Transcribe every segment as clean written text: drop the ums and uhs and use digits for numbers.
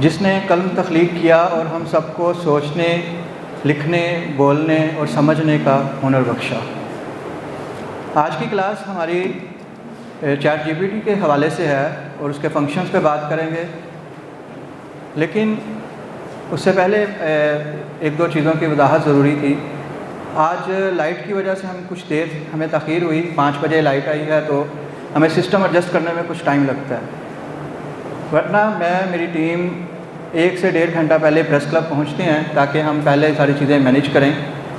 जिसने कलम तख्लीक किया और हम सबको सोचने, लिखने, बोलने और समझने का हुनर बख्शा। आज की क्लास हमारी चैट जीपीटी के हवाले से है और उसके फंक्शंस पे बात करेंगे। लेकिन उससे पहले एक दो चीज़ों की वजाहत ज़रूरी थी। आज लाइट की वजह से हमें तख़ीर हुई। 5 बजे लाइट आई है तो हमें सिस्टम एडजस्ट करने में कुछ टाइम लगता है, वरना मेरी टीम 1 से 1.5 घंटा पहले प्रेस क्लब पहुंचते हैं ताकि हम पहले सारी चीज़ें मैनेज करें।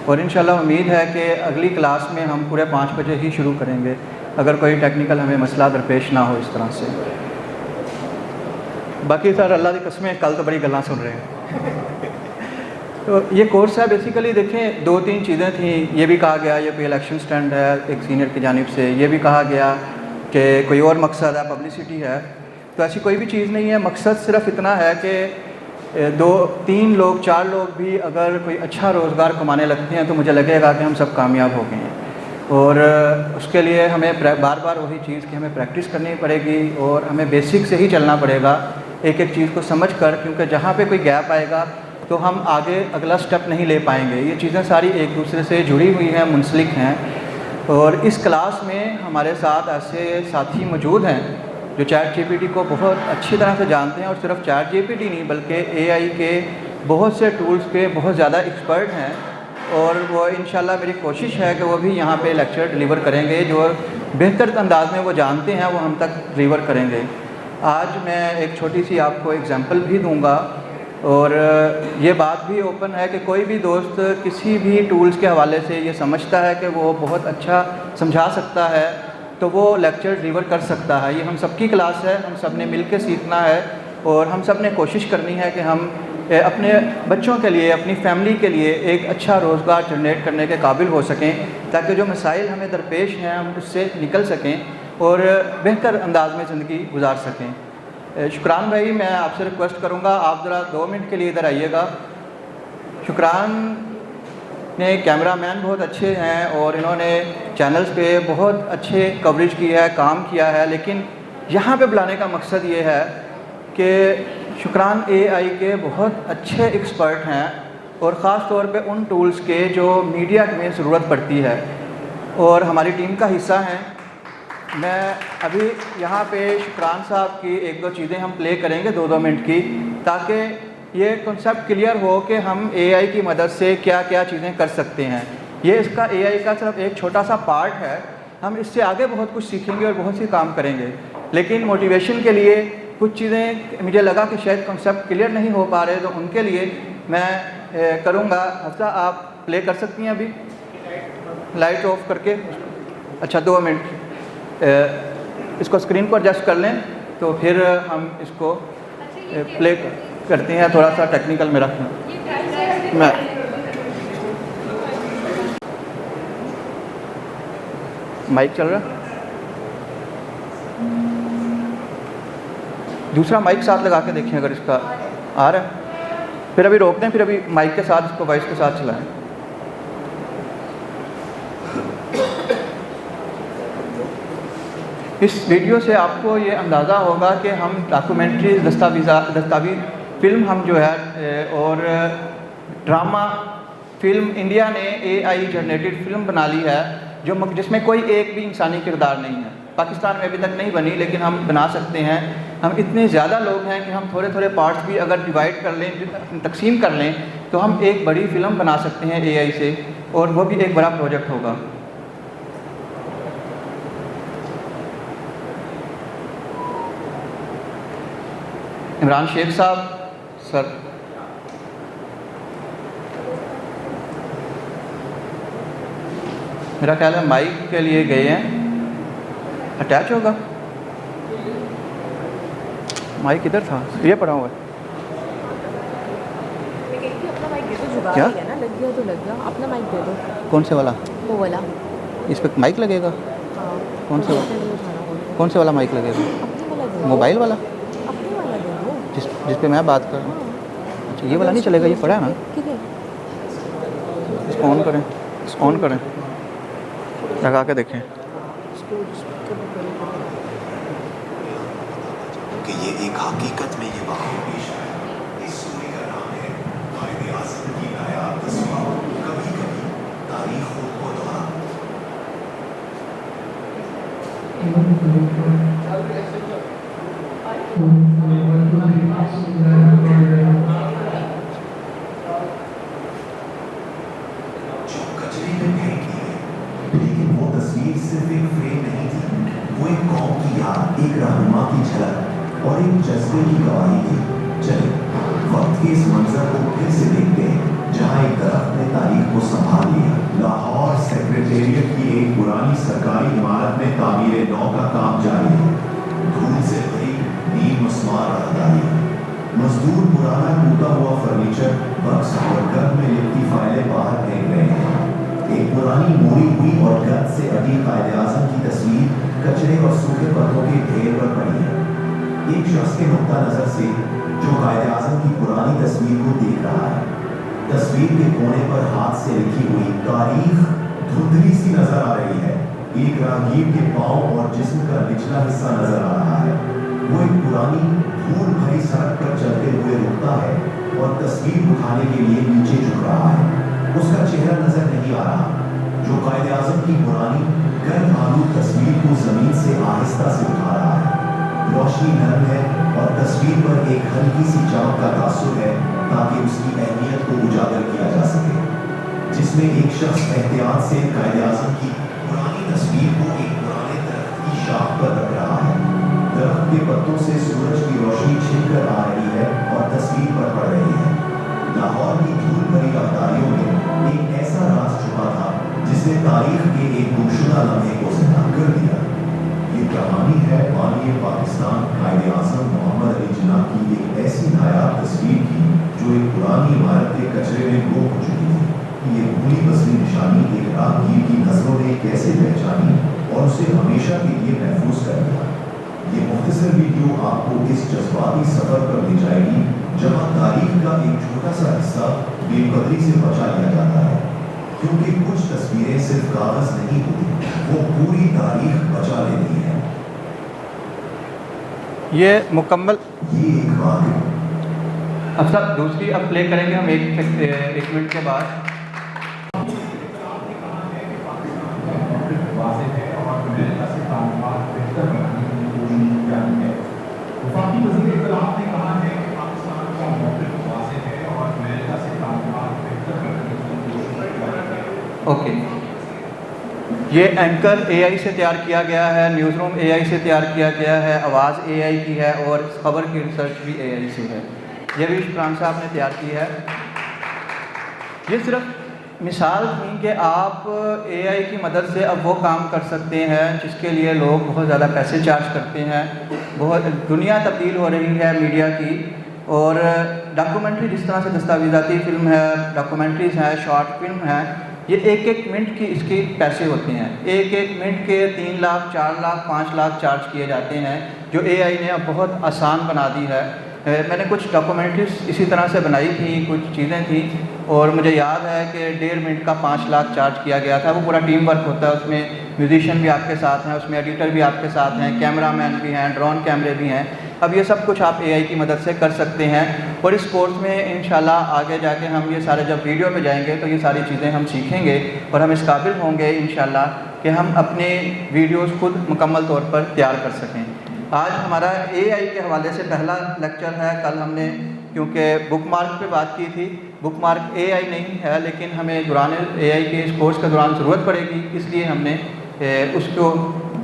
और इंशाल्लाह उम्मीद है कि अगली क्लास में हम पूरे 5 बजे ही शुरू करेंगे, अगर कोई टेक्निकल हमें मसला दरपेश ना हो इस तरह से। बाकी सर अल्लाह की कसमें कल तो बड़ी गल्लां सुन रहे हैं। तो ये कोर्स है, बेसिकली देखें 2-3 चीज़ें थी। ये भी कहा गया ये कोई इलेक्शन स्टैंड है एक सीनियर की जानिब से, ये भी कहा गया कि कोई और मकसद है, पब्लिसिटी है। तो ऐसी कोई भी चीज़ नहीं है। मकसद सिर्फ इतना है कि 2-3 लोग 4 लोग भी अगर कोई अच्छा रोज़गार कमाने लगते हैं तो मुझे लगेगा कि हम सब कामयाब हो गए हैं। और उसके लिए हमें बार बार वही चीज़ कि हमें प्रैक्टिस करनी पड़ेगी और हमें बेसिक से ही चलना पड़ेगा, एक एक चीज़ को समझ कर, क्योंकि जहाँ पे कोई गैप आएगा तो हम आगे अगला स्टेप नहीं ले पाएंगे। ये चीज़ें सारी एक दूसरे से जुड़ी हुई हैं, मुंसलिक हैं। और इस क्लास में हमारे साथ ऐसे साथी मौजूद हैं जो चैट जीपीटी को बहुत अच्छी तरह से जानते हैं, और सिर्फ चैट जीपीटी नहीं बल्कि एआई के बहुत से टूल्स पे बहुत ज़्यादा एक्सपर्ट हैं। और वो इंशाल्लाह मेरी कोशिश है कि वो भी यहाँ पे लेक्चर डिलीवर करेंगे, जो बेहतर अंदाज में वो जानते हैं वो हम तक डिलीवर करेंगे। आज मैं एक छोटी सी आपको एग्जांपल भी दूंगा, और ये बात भी ओपन है कि कोई भी दोस्त किसी भी टूल्स के हवाले से ये समझता है कि वो बहुत अच्छा समझा सकता है तो वो लेक्चर डिलीवर कर सकता है। ये हम सबकी क्लास है, हम सब ने मिल के सीखना है और हम सब ने कोशिश करनी है कि हम अपने बच्चों के लिए, अपनी फैमिली के लिए एक अच्छा रोज़गार जनरेट करने के काबिल हो सकें, ताकि जो मसाइल हमें दरपेश हैं हम उससे निकल सकें और बेहतर अंदाज में ज़िंदगी गुजार सकें। शुक्रान भाई, मैं आपसे रिक्वेस्ट करूंगा आप ज़रा 2 मिनट के लिए इधर आइएगा। शुक्रान ने कैमरामैन बहुत अच्छे हैं और इन्होंने चैनल्स पे बहुत अच्छे कवरेज की है, काम किया है। लेकिन यहाँ पे बुलाने का मकसद ये है कि शुक्रान एआई के बहुत अच्छे एक्सपर्ट हैं, और ख़ास तौर पे उन टूल्स के जो मीडिया में ज़रूरत पड़ती है और हमारी टीम का हिस्सा हैं। मैं अभी यहाँ पे शुक्रान साहब की 1-2 चीज़ें हम प्ले करेंगे 2-2 मिनट की, ताकि ये कॉन्सेप्ट क्लियर हो कि हम एआई की मदद से क्या क्या चीज़ें कर सकते हैं। ये इसका एआई का सिर्फ एक छोटा सा पार्ट है, हम इससे आगे बहुत कुछ सीखेंगे और बहुत सी काम करेंगे। लेकिन मोटिवेशन के लिए कुछ चीज़ें मुझे लगा कि शायद कॉन्सेप्ट क्लियर नहीं हो पा रहे, तो उनके लिए मैं करूँगा। हफ्ता आप प्ले कर सकती हैं अभी लाइट ऑफ करके? अच्छा, 2 मिनट इसको स्क्रीन पर एडजस्ट कर लें तो फिर हम इसको प्ले करते हैं। थोड़ा सा टेक्निकल में रखना। मैं माइक चल रहा, दूसरा माइक साथ लगा के देखें अगर इसका आ रहा है, फिर अभी रोक दें, फिर अभी माइक के साथ इसको वॉइस के साथ चलाएं। इस वीडियो से आपको ये अंदाज़ा होगा कि हम डॉक्यूमेंट्री, दस्तावेज़ फ़िल्म हम जो है और ड्रामा फ़िल्म, इंडिया ने एआई जनरेटेड फ़िल्म बना ली है जिसमें कोई एक भी इंसानी किरदार नहीं है। पाकिस्तान में अभी तक नहीं बनी, लेकिन हम बना सकते हैं। हम इतने ज़्यादा लोग हैं कि हम थोड़े थोड़े पार्ट्स भी अगर डिवाइड कर लें, तकसीम कर लें, तो हम एक बड़ी फ़िल्म बना सकते हैं एआई से, और वो भी एक बड़ा प्रोजेक्ट होगा। इमरान शेख साहब सर, मेरा ख्याल है माइक के लिए गए हैं, अटैच होगा। माइक इधर था, ये पड़ा हुआ है क्या? लग गया तो लग गया, अपना माइक दे दो। कौन से वाला? वो वाला। इस पर माइक लगेगा? हाँ। कौन से वाला माइक लगेगा? मोबाइल वाला? अपने वाला दे दो, जिस पे मैं बात कर रहा हूँ। अच्छा, ये वाला नहीं चलेगा? ये पड़ा है ना? ठीक है, इसको ऑन करें, ऑन करें, लगा के देखें कि ये एक हकीकत में ये वाक़ई जो कचरे में फेंक दी गई, लेकिन वो तस्वीर सिर्फ एक फ्रेम नहीं थी, वो एक कौम की याद, एक रहनुमा की झलक और एक जज्बे की गवाही थी। चलिए वक्त के इस मंजर को फिर से देखते हैं, जहाँ एक दरख्त ने तारीख को संभाल लिया। लाहौर सेक्रेटेरिएट की एक पुरानी सरकारी इमारत में तामीर नौ का काम जारी है। धूल से भरी नीम मस्मार राहदारी, मजदूर पुराना टूटा हुआ फर्नीचर, बक्स और गर्द में लिपटी फाइलें बाहर फेंक रहे हैं। एक पुरानी मोड़ी हुई और गंद से अटी कायदे-आज़म की तस्वीर कचरे और सूखे पत्तों के ढेर पर पड़ी है। एक शख्स के नुक्ता नजर से जो कायदे-आज़म की पुरानी तस्वीर को देख रहा है। तस्वीर के कोने पर हाथ से लिखी हुई तारीख धुंधली सी नजर आ रही है। एक राहगीर के पांव और जिस्म का निचला हिस्सा नजर आ रहा है। वो एक पुरानी धूल भरी सड़क पर चलते हुए रुकता है और तस्वीर उठाने के लिए नीचे झुक रहा है। उसका चेहरा नजर नहीं आ रहा, जो कायदे-आज़म की पुरानी गर्द आलूद तस्वीर को जमीन से आहिस्ता से उठा रहा है। रोशनी नरम है और तस्वीर पर एक हल्की सी चमक का तासुर है, ताकि उसकी अहमियत को उजागर किया जा सके। जिसमें एक शख्स एहतियात से कायदे-आज़म की पुरानी तस्वीर को एक पुराने दरख्त की शाख पर रख रहा है। दरख्त के पत्तों से सूरज की रोशनी छिनकर आ रही है और तस्वीर पर पड़ रही है। लाहौर की धूल भरी राहदारियों में एक ऐसा राज छुपा था, जिसने तारीख के एक गुमशुदा लम्हे को जिंदा कर दिया। ये कहानी है बानी पाकिस्तान कायदे-आज़म मोहम्मद अली जिन्ना की एक ऐसी नायाब तस्वीर की, जो एक पुरानी इमारत के कचरे में गुम हो चुकी थी। ये भूली बसरी निशानी एक राहगीर की नजरों ने कैसे पहचानी और उसे हमेशा के लिए महफूज कर दिया। ये मुख्तसर वीडियो आपको इस जज्बाती सफर पर ले जाएगी, जहां तारीख का एक छोटा सा हिस्सा बेकदरी से बचा लिया जाता है। क्योंकि कुछ तस्वीरें सिर्फ कागज नहीं होती, वो पूरी तारीख बचा लेती हैं। ये मुकम्मल ये एक वाक़या अब सब दूसरी अब प्ले करेंगे हम एक मिनट के बाद। ओके, ये एंकर एआई से तैयार किया गया है, न्यूज़ रूम एआई से तैयार किया गया है, आवाज़ एआई की है और खबर की रिसर्च भी एआई से है। ये भी इशफान साहब ने तैयार की है। ये सिर्फ मिसाल थी कि आप एआई की मदद से अब वो काम कर सकते हैं जिसके लिए लोग बहुत ज़्यादा पैसे चार्ज करते हैं। बहुत दुनिया तब्दील हो रही है मीडिया की, और डॉक्यूमेंट्री जिस तरह से दस्तावेज़ाती फ़िल्म है, डॉक्यूमेंट्रीज़ हैं, शॉर्ट फिल्म है, ये एक एक मिनट की इसके पैसे होते हैं। एक एक मिनट के 3 लाख 4 लाख 5 लाख चार्ज किए जाते हैं, जो एआई ने अब बहुत आसान बना दी है। मैंने कुछ डॉक्यूमेंट्रीज इसी तरह से बनाई थी, कुछ चीज़ें थी, और मुझे याद है कि 1.5 मिनट का 5 लाख चार्ज किया गया था। वो पूरा टीम वर्क होता है, उसमें म्यूजिशियन भी आपके साथ हैं, उसमें एडिटर भी आपके साथ हैं, कैमरामैन भी हैं, ड्रोन कैमरे भी हैं। अब ये सब कुछ आप एआई की मदद से कर सकते हैं, और इस कोर्स में इंशाल्लाह आगे जाके हम ये सारे जब वीडियो पे जाएंगे तो ये सारी चीज़ें हम सीखेंगे और हम इस काबिल होंगे इंशाल्लाह कि हम अपने वीडियोस खुद मुकम्मल तौर पर तैयार कर सकें। आज हमारा एआई के हवाले से पहला लेक्चर है। कल हमने क्योंकि बुकमार्क पे बात की थी, बुकमार्क एआई नहीं है, लेकिन हमें दौरान एआई के इस कोर्स के दौरान ज़रूरत पड़ेगी, इसलिए हमने उसको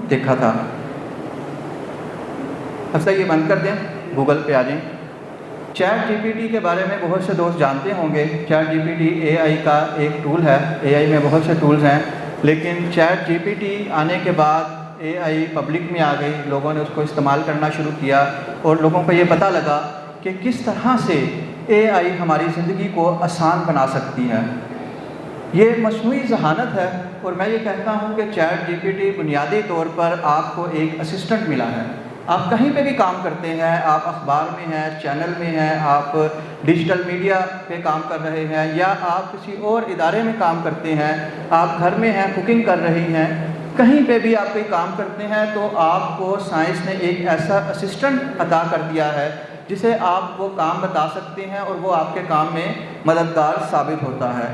देखा था। अच्छा, ये बंद कर दें, गूगल पे आ जाएं। चैट जीपीटी के बारे में बहुत से दोस्त जानते होंगे। चैट जीपीटी एआई का एक टूल है। एआई में बहुत से टूल्स हैं, लेकिन चैट जीपीटी आने के बाद एआई पब्लिक में आ गई, लोगों ने उसको इस्तेमाल करना शुरू किया और लोगों को ये पता लगा कि किस तरह से एआई हमारी ज़िंदगी को आसान बना सकती है। ये मस्नूई ज़हानत है, और मैं ये कहता हूँ कि चैट जीपीटी बुनियादी तौर पर आपको एक असिस्टेंट मिला है। आप कहीं पे भी काम करते हैं, आप अखबार में हैं, चैनल में हैं, आप डिजिटल मीडिया पे काम कर रहे हैं, या आप किसी और इदारे में काम करते हैं, आप घर में हैं, कुकिंग कर रही हैं, कहीं पे भी आप कोई काम करते हैं तो आपको साइंस ने एक ऐसा असिस्टेंट अता कर दिया है जिसे आप वो काम बता सकते हैं और वो आपके काम में मददगार साबित होता है।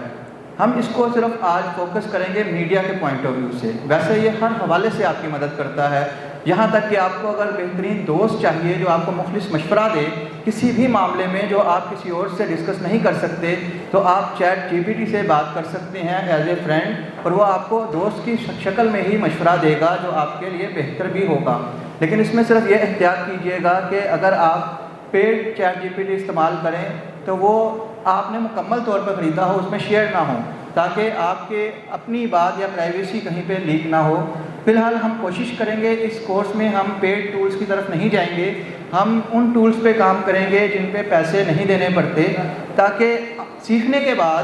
हम इसको सिर्फ आज फोकस करेंगे मीडिया के पॉइंट ऑफ व्यू से। वैसे ये हर हवाले से आपकी मदद करता है, यहाँ तक कि आपको अगर बेहतरीन दोस्त चाहिए जो आपको मुखलिस मशवरा दे किसी भी मामले में जो आप किसी और से डिस्कस नहीं कर सकते, तो आप चैट जीपीटी से बात कर सकते हैं एज ए फ्रेंड, और वो आपको दोस्त की शक्ल में ही मशवरा देगा जो आपके लिए बेहतर भी होगा। लेकिन इसमें सिर्फ ये एहतियात कीजिएगा कि अगर आप पेड चैट जीपीटी इस्तेमाल करें तो वो आपने मुकम्मल तौर पर ख़रीदा हो, उसमें शेयर ना हो, ताकि आपके अपनी बात या प्राइवेसी कहीं पे लीक ना हो। फ़िलहाल हम कोशिश करेंगे इस कोर्स में हम पेड टूल्स की तरफ नहीं जाएंगे, हम उन टूल्स पे काम करेंगे जिन पे पैसे नहीं देने पड़ते, ताकि सीखने के बाद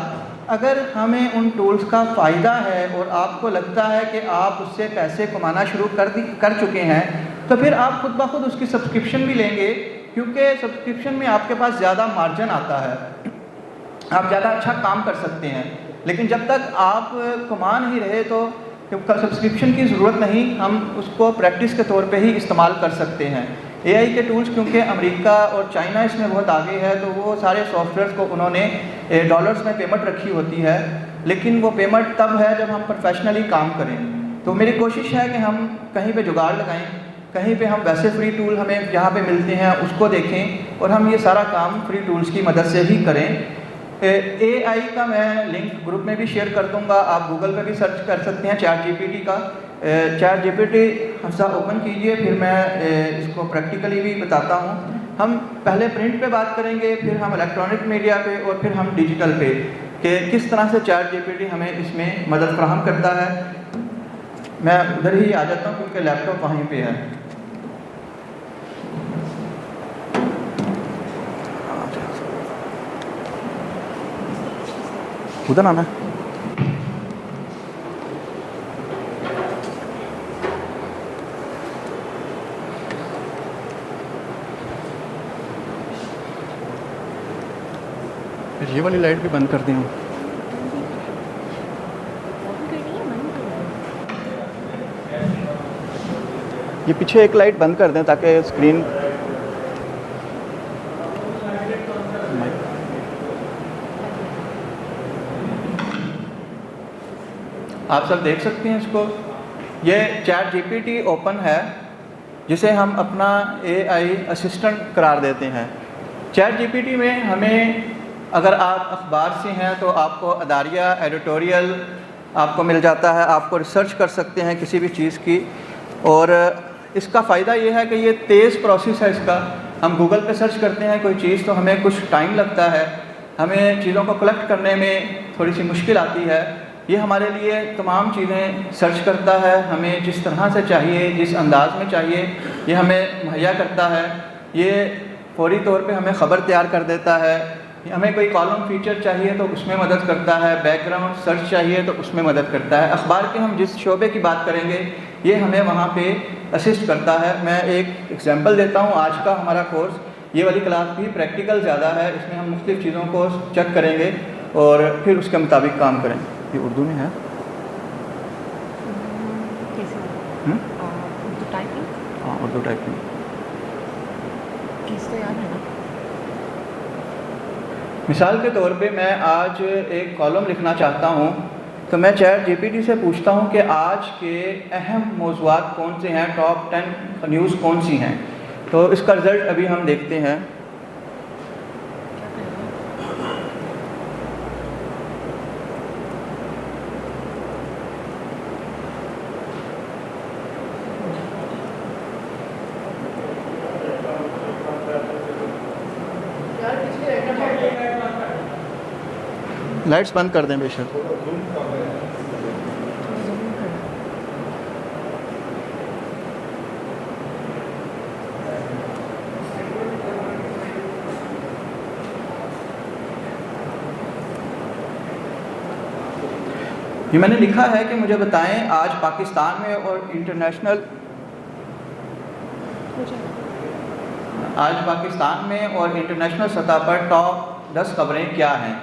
अगर हमें उन टूल्स का फ़ायदा है और आपको लगता है कि आप उससे पैसे कमाना शुरू कर चुके हैं, तो फिर आप खुद ब खुद उसकी सब्सक्रिप्शन भी लेंगे, क्योंकि सब्सक्रिप्शन में आपके पास ज़्यादा मार्जिन आता है, आप ज़्यादा अच्छा काम कर सकते हैं। लेकिन जब तक आप कमा नहीं रहे तो सब्सक्रिप्शन की ज़रूरत नहीं, हम उसको प्रैक्टिस के तौर पे ही इस्तेमाल कर सकते हैं। एआई के टूल्स क्योंकि अमेरिका और चाइना इसमें बहुत आगे है, तो वो सारे सॉफ्टवेयर्स को उन्होंने डॉलर्स में पेमेंट रखी होती है, लेकिन वो पेमेंट तब है जब हम प्रोफेशनली काम करें। तो मेरी कोशिश है कि हम कहीं पे जुगाड़ लगाएं, कहीं पे हम वैसे फ्री टूल हमें जहाँ पे मिलते हैं उसको देखें और हम ये सारा काम फ्री टूल्स की मदद से ही करें। एआई का मैं लिंक ग्रुप में भी शेयर कर दूंगा, आप गूगल पे भी सर्च कर सकते हैं चैट जीपीटी का। चैट जीपीटी हमसा ओपन कीजिए, फिर मैं इसको प्रैक्टिकली भी बताता हूँ। हम पहले प्रिंट पे बात करेंगे, फिर हम इलेक्ट्रॉनिक मीडिया पे और फिर हम डिजिटल पे, कि किस तरह से चैट जीपीटी हमें इसमें मदद फराहम करता है। मैं उधर ही आ जाता हूँ क्योंकि लैपटॉप वहीं पे है। उधर आना है। ये वाली लाइट भी बंद कर दी हूँ। ये पीछे एक लाइट बंद कर दें ताकि स्क्रीन आप सब देख सकते हैं इसको। ये चैट जीपीटी ओपन है जिसे हम अपना एआई असिस्टेंट करार देते हैं। चैट जीपीटी में हमें अगर आप अखबार से हैं तो आपको अदारिया एडिटोरियल आपको मिल जाता है, आपको रिसर्च कर सकते हैं किसी भी चीज़ की। और इसका फ़ायदा ये है कि ये तेज़ प्रोसेस है इसका। हम गूगल पे सर्च करते हैं कोई चीज़ तो हमें कुछ टाइम लगता है, हमें चीज़ों को कलेक्ट करने में थोड़ी सी मुश्किल आती है। ये हमारे लिए तमाम चीज़ें सर्च करता है, हमें जिस तरह से चाहिए, जिस अंदाज में चाहिए, ये हमें मुहैया करता है। ये फौरी तौर पे हमें ख़बर तैयार कर देता है। हमें कोई कॉलम फीचर चाहिए तो उसमें मदद करता है, बैकग्राउंड सर्च चाहिए तो उसमें मदद करता है। अखबार के हम जिस शोबे की बात करेंगे ये हमें वहाँ पे असिस्ट करता है। मैं एक एग्जांपल देता हूँ। आज का हमारा कोर्स, ये वाली क्लास भी प्रैक्टिकल ज़्यादा है, इसमें हम मुख्तलिफ़ चीज़ों को चेक करेंगे और फिर उसके मुताबिक काम करेंगे। ये उर्दू में है। उर्दू टाइपिंग? हाँ, उर्दू टाइपिंग। चीज़ तो याद है ना। मिसाल के तौर पे मैं आज एक कॉलम लिखना चाहता हूँ तो मैं चैट जीपीटी से पूछता हूँ कि आज के अहम मौज़ूआत कौन से हैं, टॉप 10 न्यूज़ कौन सी हैं। तो इसका रिज़ल्ट अभी हम देखते हैं। लाइट्स बंद कर दें बेशक। ये मैंने लिखा है कि मुझे बताएं आज पाकिस्तान में और इंटरनेशनल, आज पाकिस्तान में और इंटरनेशनल सतह पर टॉप 10 खबरें क्या हैं।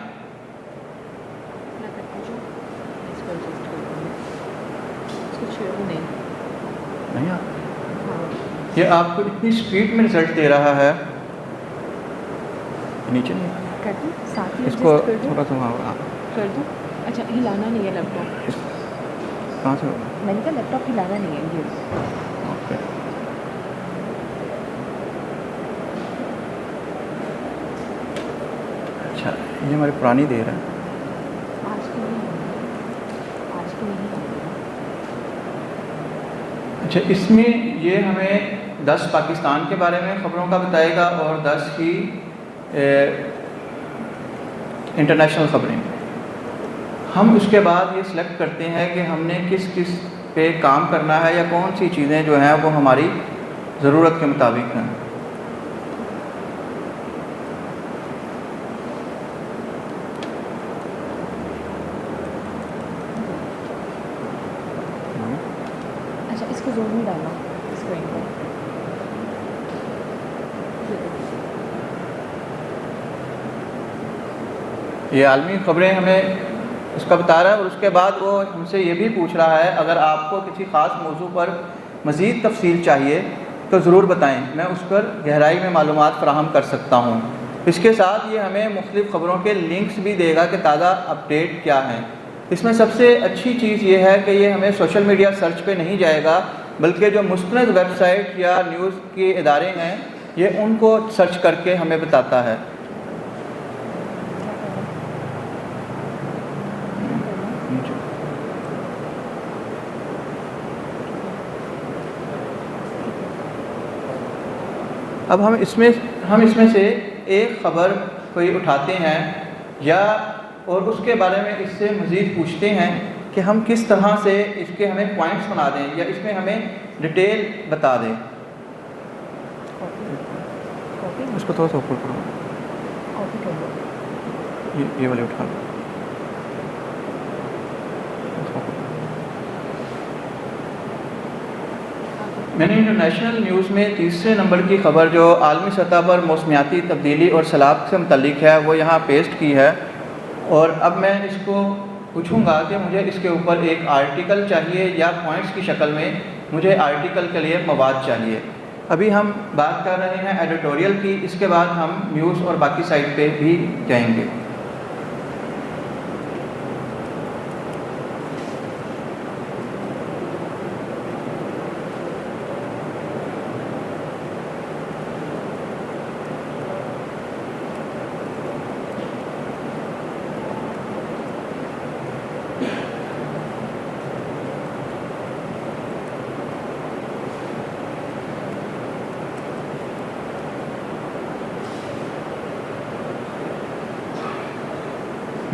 नहीं ये आपको इतनी स्पीड में रिजल्ट दे रहा है। नीचे नहीं कर दूं? साथ ही इसको adjust कर दूं? थोड़ा सा कर दूं? अच्छा, हिलाना नहीं है लैपटॉप। कहाँ से होगा? मैंने कहा लैपटॉप हिलाना नहीं है ये। ओके। अच्छा, ये हमारी पुरानी देर है। आज की नहीं है, आज की नहीं है। अच्छा, इसमें ये हमें 10 पाकिस्तान के बारे में ख़बरों का बताएगा और 10 ही इंटरनेशनल ख़बरें। हम उसके बाद ये सिलेक्ट करते हैं कि हमने किस किस पे काम करना है या कौन सी चीज़ें जो हैं वो हमारी ज़रूरत के मुताबिक हैं। अच्छा, इसको जोर नहीं डालना स्क्रीन पर। ये आलमी ख़बरें हमें उसका बता रहा है और उसके बाद वो हमसे ये भी पूछ रहा है अगर आपको किसी ख़ास मौजू पर मज़ीद तफसील चाहिए तो ज़रूर बताएं, मैं उस पर गहराई में मालूमात फ़राहम कर सकता हूँ। इसके साथ ये हमें मुख्तलिफ़ ख़बरों के लिंक्स भी देगा कि ताज़ा अपडेट क्या हैं। इसमें सबसे अच्छी चीज़ ये है कि ये हमें सोशल मीडिया सर्च पे नहीं जाएगा, बल्कि जो मुस्तनद वेबसाइट या न्यूज़ के इदारे हैं ये उनको सर्च करके हमें बताता है। अब हम इसमें से एक ख़बर कोई उठाते हैं या और उसके बारे में इससे मज़ीद पूछते हैं कि हम किस तरह से इसके हमें पॉइंट्स बना दें या इसमें हमें डिटेल बता दें। कॉपी उसको थोड़ा सा ऊपर करो, कॉपी कर लो। ये वाले उठा लो। मैंने इंटरनेशनल न्यूज़ में तीसरे नंबर की ख़बर जो आलमी सतह पर मौसमियाती तब्दीली और सैलाब से मुतल्लिक है वो यहाँ पेस्ट की है और अब मैं इसको पूछूंगा कि मुझे इसके ऊपर एक आर्टिकल चाहिए या पॉइंट्स की शक्ल में मुझे आर्टिकल के लिए मवाद चाहिए। अभी हम बात कर रहे हैं एडिटोरियल की, इसके बाद हम न्यूज़ और बाकी साइट पे भी जाएंगे।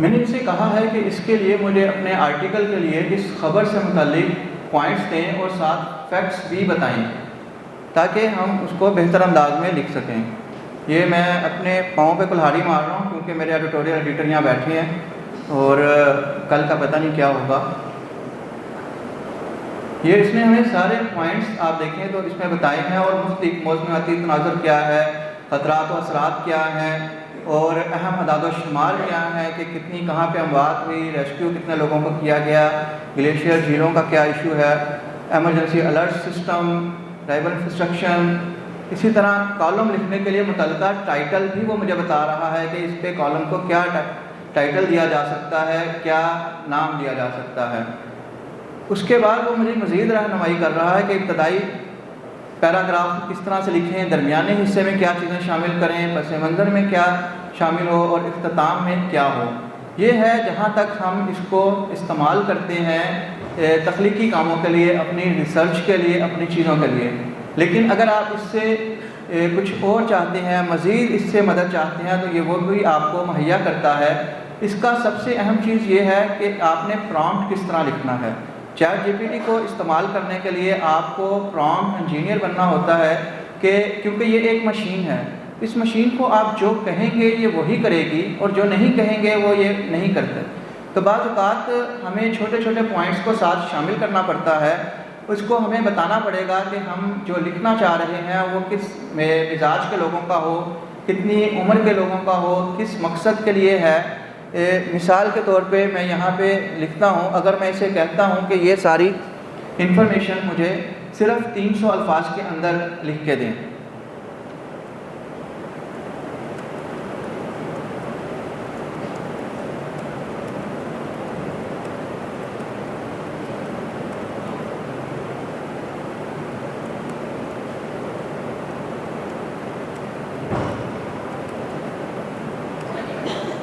मैंने इनसे कहा है कि इसके लिए मुझे अपने आर्टिकल के लिए इस खबर से मुताल्लिक पॉइंट्स दें और साथ फैक्ट्स भी बताएं ताकि हम उसको बेहतर अंदाज में लिख सकें। ये मैं अपने पाँव पे कुल्हाड़ी मार रहा हूँ क्योंकि मेरे एडिटोरियल एडिटर यहाँ बैठे हैं और कल का पता नहीं क्या होगा। ये इसमें हमें सारे पॉइंट्स आप देखें तो इसमें बताए हैं और मुख्तलिफ मौसमियाती तनाज़ुर क्या है, ख़तरात व असरात क्या हैं और अहम अदाद-ओ-शुमार क्या है कि कितनी कहाँ पे अमवात हुई, रेस्क्यू कितने लोगों को किया गया, ग्लेशियर झीलों का क्या इशू है, emergency alert system, tribal infrastructure. इसी तरह कॉलम लिखने के लिए मुतल्लिका टाइटल भी वो मुझे बता रहा है कि इस पे कॉलम को क्या टाइटल दिया जा सकता है, क्या नाम दिया जा सकता है। उसके बाद वो मुझे मज़ीद रहनुमाई कर रहा है कि इब्तदाई पैराग्राफ किस तरह से लिखें, दरमियाने हिस्से में क्या चीज़ें शामिल करें, पस मंज़र में क्या शामिल हो और इख्तिताम में क्या हो। ये है जहाँ तक हम इसको इस्तेमाल करते हैं तख्लीकी कामों के लिए, अपनी रिसर्च के लिए, अपनी चीज़ों के लिए। लेकिन अगर आप इससे कुछ और चाहते हैं, मज़ीद इससे मदद चाहते हैं तो ये वो भी आपको मुहैया करता है। इसका सबसे अहम चीज़ ये है कि आपने प्रॉम्प्ट किस तरह लिखना है। ChatGPT को इस्तेमाल करने के लिए आपको प्रॉम्प्ट इंजीनियर बनना होता है कि क्योंकि ये एक मशीन है, इस मशीन को आप जो कहेंगे ये वही करेगी और जो नहीं कहेंगे वो ये नहीं करते। तो बाज़ औक़ात हमें छोटे छोटे पॉइंट्स को साथ शामिल करना पड़ता है। उसको हमें बताना पड़ेगा कि हम जो लिखना चाह रहे हैं वो किस मिजाज के लोगों का हो, कितनी उम्र के लोगों का हो, किस मकसद के लिए है। मिसाल के तौर पे मैं यहाँ पे लिखता हूँ, अगर मैं इसे कहता हूँ कि ये सारी इन्फॉर्मेशन मुझे सिर्फ 300 अल्फाज के अंदर लिख के दें,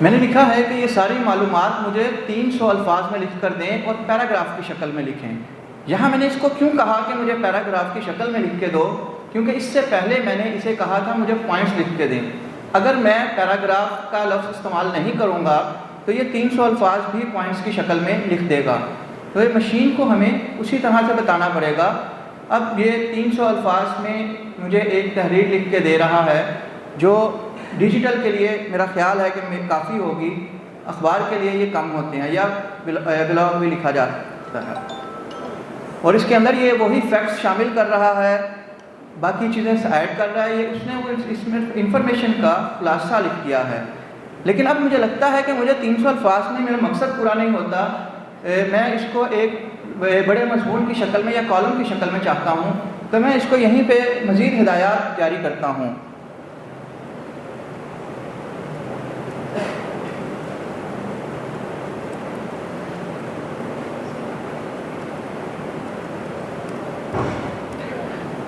मैंने लिखा है कि ये सारी मालूमात मुझे 300 अल्फाज में लिख कर दें और पैराग्राफ की शक्ल में लिखें। यहाँ मैंने इसको क्यों कहा कि मुझे पैराग्राफ की शक्ल में लिख के दो, क्योंकि इससे पहले मैंने इसे कहा था मुझे पॉइंट्स लिख के दें। अगर मैं पैराग्राफ का लफ्ज़ इस्तेमाल नहीं करूँगा तो ये 300 अल्फाज भी पॉइंट्स की शक्ल में लिख देगा। तो ये मशीन को हमें उसी तरह से बताना पड़ेगा। अब ये 300 अल्फाज में मुझे एक तहरीर लिख के दे रहा है जो डिजिटल के लिए मेरा ख्याल है कि काफ़ी होगी, अखबार के लिए ये कम होते हैं या ब्लॉग भी लिखा जा सकता है। और इसके अंदर ये वही फैक्ट्स शामिल कर रहा है, बाकी चीज़ें ऐड कर रहा है। ये उसने वो इसमें इंफॉर्मेशन का खुलासा लिख दिया है। लेकिन अब मुझे लगता है कि मुझे 300 अल्फाज में मेरा मकसद पूरा नहीं होता। मैं इसको एक बड़े मजमून की शक्ल में या कॉलम की शक्ल में चाहता हूँ, तो मैं इसको यहीं पे मज़ीद हिदायत जारी करता हूँ।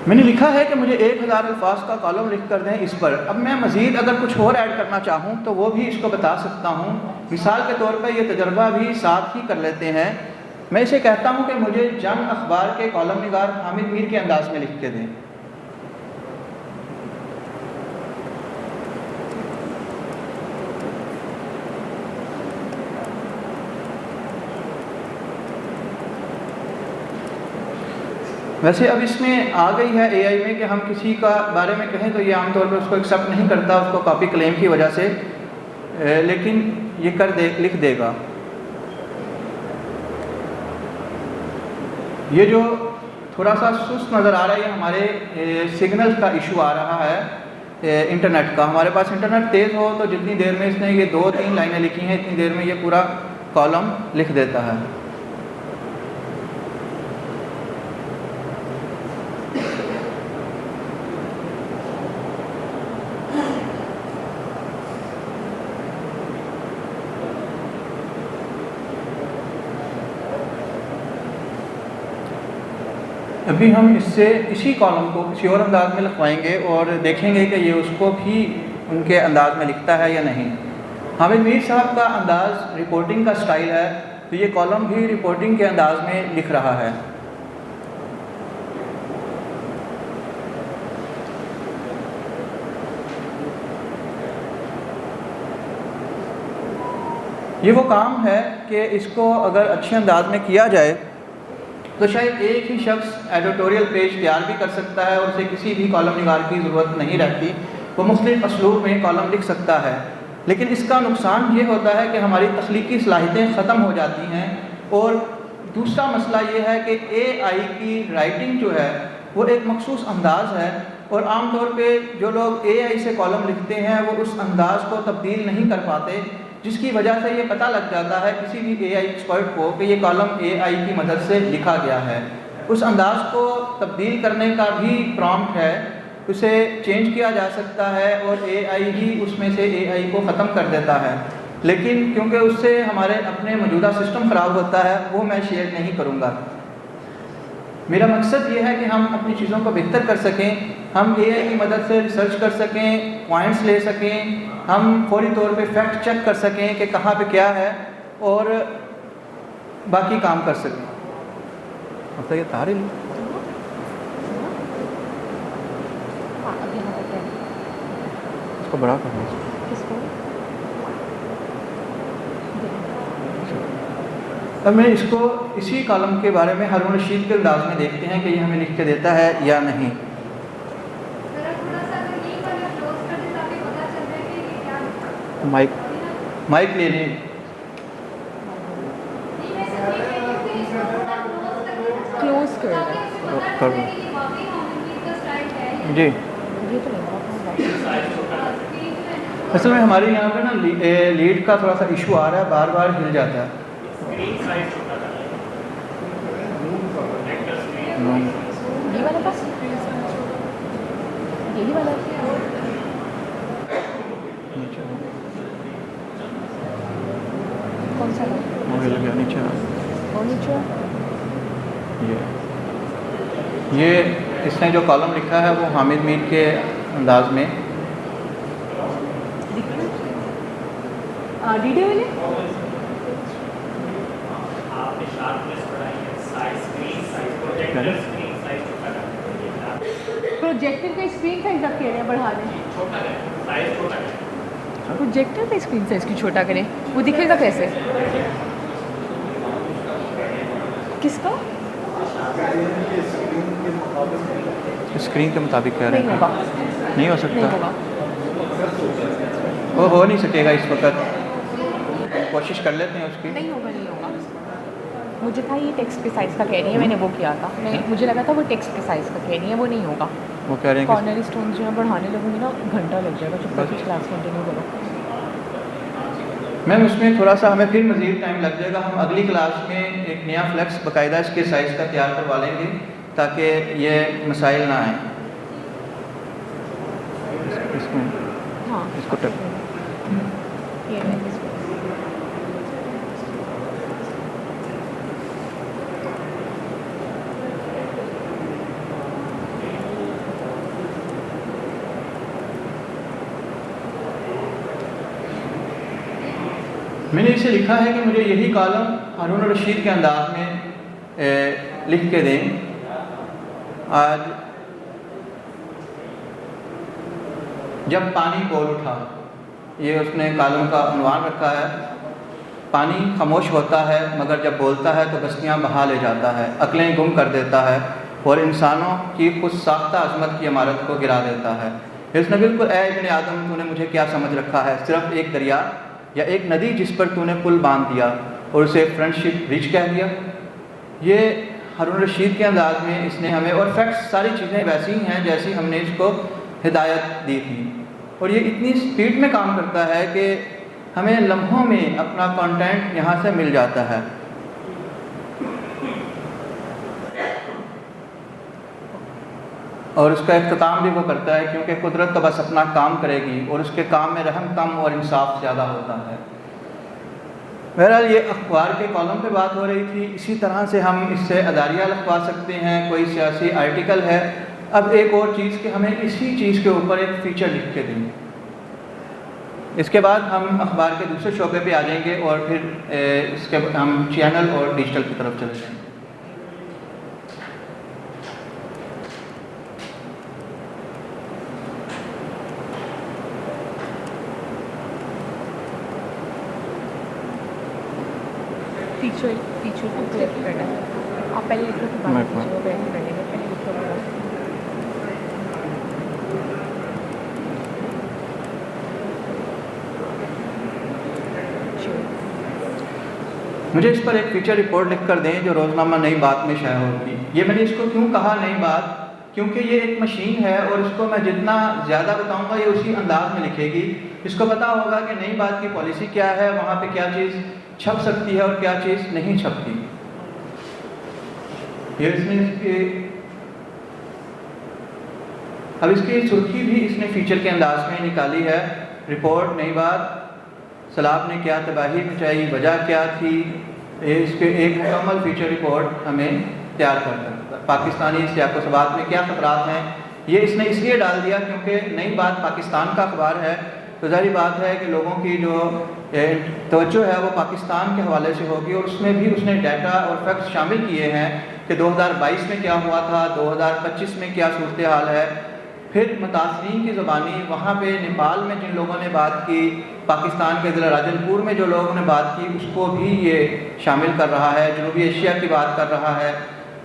मैंने लिखा है कि मुझे 1000 अल्फाज का कॉलम लिख कर दें इस पर। अब मैं मज़ीद अगर कुछ और ऐड करना चाहूँ तो वो भी इसको बता सकता हूँ। मिसाल के तौर पर ये तजर्बा भी साथ ही कर लेते हैं। मैं इसे कहता हूँ कि मुझे जंग अखबार के कॉलम निगार हामिद मीर के अंदाज में लिख के दें। वैसे अब इसमें आ गई है एआई में कि हम किसी का बारे में कहें तो ये आमतौर पर उसको एक्सेप्ट नहीं करता, उसको कॉपी क्लेम की वजह से, लेकिन ये लिख देगा। ये जो थोड़ा सा सुस्त नज़र आ रहा है, ये हमारे सिग्नल का इशू आ रहा है इंटरनेट का। हमारे पास इंटरनेट तेज़ हो तो जितनी देर में इसने ये 2-3 लाइनें लिखी हैं, इतनी देर में ये पूरा कॉलम लिख देता है। अभी हम इससे इसी कॉलम को किसी और अंदाज में लिखवाएंगे और देखेंगे कि ये उसको भी उनके अंदाज में लिखता है या नहीं। हामिद मीर साहब का अंदाज़ रिपोर्टिंग का स्टाइल है, तो ये कॉलम भी रिपोर्टिंग के अंदाज में लिख रहा है। ये वो काम है कि इसको अगर अच्छे अंदाज में किया जाए तो शायद एक ही शख्स एडिटोरियल पेज तैयार भी कर सकता है और उसे किसी भी कॉलम निगार की ज़रूरत नहीं रहती, वो मुख्तलिफ असलूब में कॉलम लिख सकता है। लेकिन इसका नुकसान ये होता है कि हमारी तख्लीकी सलाहियतें ख़त्म हो जाती हैं। और दूसरा मसला ये है कि एआई की राइटिंग जो है वो एक मखसूस अंदाज़ है, और आम तौर पे जो लोग एआई से कॉलम लिखते हैं वो उस अंदाज़ को तब्दील नहीं कर पाते, जिसकी वजह से ये पता लग जाता है किसी भी एआई एक्सपर्ट को कि ये कॉलम एआई की मदद से लिखा गया है। उस अंदाज़ को तब्दील करने का भी प्रॉम्प्ट है, उसे चेंज किया जा सकता है और एआई ही उसमें से एआई को ख़त्म कर देता है। लेकिन क्योंकि उससे हमारे अपने मौजूदा सिस्टम ख़राब होता है, वो मैं शेयर नहीं करूँगा। मेरा मकसद ये है कि हम अपनी चीज़ों को बेहतर कर सकें, हम एआई की मदद से रिसर्च कर सकें, पॉइंट्स ले सकें, हम फौरी तौर पे फैक्ट चेक कर सकें कि कहाँ पे क्या है और बाकी काम कर सकें। अब ये तारे ली हाँ, अब यहाँ पर क्या है? इसको बड़ा करना। किसको? अब मैं इसको इसी कॉलम के बारे में हारून रशीद के अंदाज में देखते हैं कि ये हमें लिख के देता है या नहीं। माइक ले लें। क्लोज कर कर दो जी। ये तो नहीं होगा। असल में हमारे यहाँ पे ना लीड का थोड़ा सा इशू आ रहा है, बार बार हिल जाता है। ये वाला बस, यही वाला कौन सा वो हिल गया नीचे। और नीचे ये इसने जो कॉलम लिखा है वो हामिद मीर के अंदाज में। डीडी वाले आपने शार्पनेस बढ़ाई है, size, screen size, projector screen size छोटा कर दिया। प्रोजेक्टर का स्क्रीन साइज आप कह रहे हैं बढ़ा दें? छोटा करें, साइज छोटा करें। प्रोजेक्टर का स्क्रीन साइज क्यों छोटा करें? वो दिखेगा कैसे? किसका? स्क्रीन के मुताबिक कह रहे नहीं हैं। होगा, नहीं हो नहीं सकता, होगा। वो हो नहीं सकेगा इस वक्त। कोशिश कर लेते हैं उसकी। नहीं होगा, नहीं होगा। मुझे था ये टेक्स्ट के साइज़ का कह रही है, मैंने वो किया था। मुझे लगा था वो टेक्स्ट के साइज़ का कह रही है, वो नहीं होगा। वो कह रहे हैं कॉर्नर स्टोन जो है बढ़ाने लगूंगी ना, घंटा लग जाएगा। चुप करके क्लास कंटिन्यू करो। मैम उसमें थोड़ा सा हमें फिर मज़ीद टाइम लग जाएगा। हम अगली क्लास में एक नया फ्लेक्स बाकायदा इसके साइज़ का तैयार करवा लेंगे ताकि ये मसाइल ना आए। इसमें हाँ, इसको टक ये है इसमें। मैंने इसे लिखा है कि मुझे यही कॉलम हारून रशीद के अंदाज में लिख के दें। आज जब पानी बोल उठा, ये उसने कॉलम का उन्वान रखा है। पानी खामोश होता है मगर जब बोलता है तो बस्तियाँ बहा ले जाता है, अक्लें गुम कर देता है और इंसानों की खुद साख्ता अजमत की इमारत को गिरा देता है। इसने बिल्कुल ऐ इब्ने आदम तूने मुझे क्या समझ रखा है, सिर्फ एक दरिया या एक नदी जिस पर तूने पुल बांध दिया और उसे फ्रेंडशिप रिच कह दिया। ये हारून रशीद के अंदाज में इसने हमें, और फैक्ट्स सारी चीज़ें वैसी ही हैं जैसी हमने इसको हिदायत दी थी। और ये इतनी स्पीड में काम करता है कि हमें लम्हों में अपना कंटेंट यहाँ से मिल जाता है। और उसका इख्तिताम भी वो करता है क्योंकि कुदरत तो बस अपना काम करेगी और उसके काम में रहम कम और इंसाफ ज़्यादा होता है। बहरहाल ये अखबार के कॉलम पे बात हो रही थी। इसी तरह से हम इससे अदारिया लिखवा सकते हैं, कोई सियासी आर्टिकल है। अब एक और चीज़ कि हमें इसी चीज़ के ऊपर एक फ़ीचर लिख के देंगे। इसके बाद हम अखबार के दूसरे शोबे पे आ जाएंगे और फिर इसके हम चैनल और डिजिटल की तरफ चले जाएंगे। फीचर को क्लिक करना है। आप पहले लिखो कि बाद में फीचर को क्लिक करने के पहले लिखो पूरा। मुझे इस पर एक फीचर रिपोर्ट लिख कर दें जो रोज़नामा नई बात में शाया होगी। ये मैंने इसको क्यों कहा नई बात, क्योंकि ये एक मशीन है और इसको मैं जितना ज़्यादा बताऊंगा ये उसी अंदाज में लिखेगी। इसको पता होगा कि नई बात की पॉलिसी क्या है, वहाँ पे क्या चीज़ छप सकती है और क्या चीज़ नहीं छपती। ये इसने अब इसकी सुर्खी भी इसने फीचर के अंदाज में निकाली है। रिपोर्ट नई बात, सैलाब ने क्या तबाही मचाई, वजह क्या थी। इसके एक मुकम्मल फीचर रिपोर्ट हमें तैयार कर पाकिस्तानी सियाको सबात में क्या खतरात हैं। ये इसने इसलिए डाल दिया क्योंकि नई बात पाकिस्तान का अखबार है, तो ज़ाहिर बात है कि लोगों की जो तवज्जो है वो पाकिस्तान के हवाले से होगी। और उसमें भी उसने डाटा और फैक्ट्स शामिल किए हैं कि 2022 में क्या हुआ था, 2025 में क्या सूरत हाल है। फिर मुतासरीन की ज़बानी, वहाँ पे नेपाल में जिन लोगों ने बात की, पाकिस्तान के ज़िला राजनपुर में जो लोगों ने बात की, उसको भी ये शामिल कर रहा है। जनूबी एशिया की बात कर रहा है।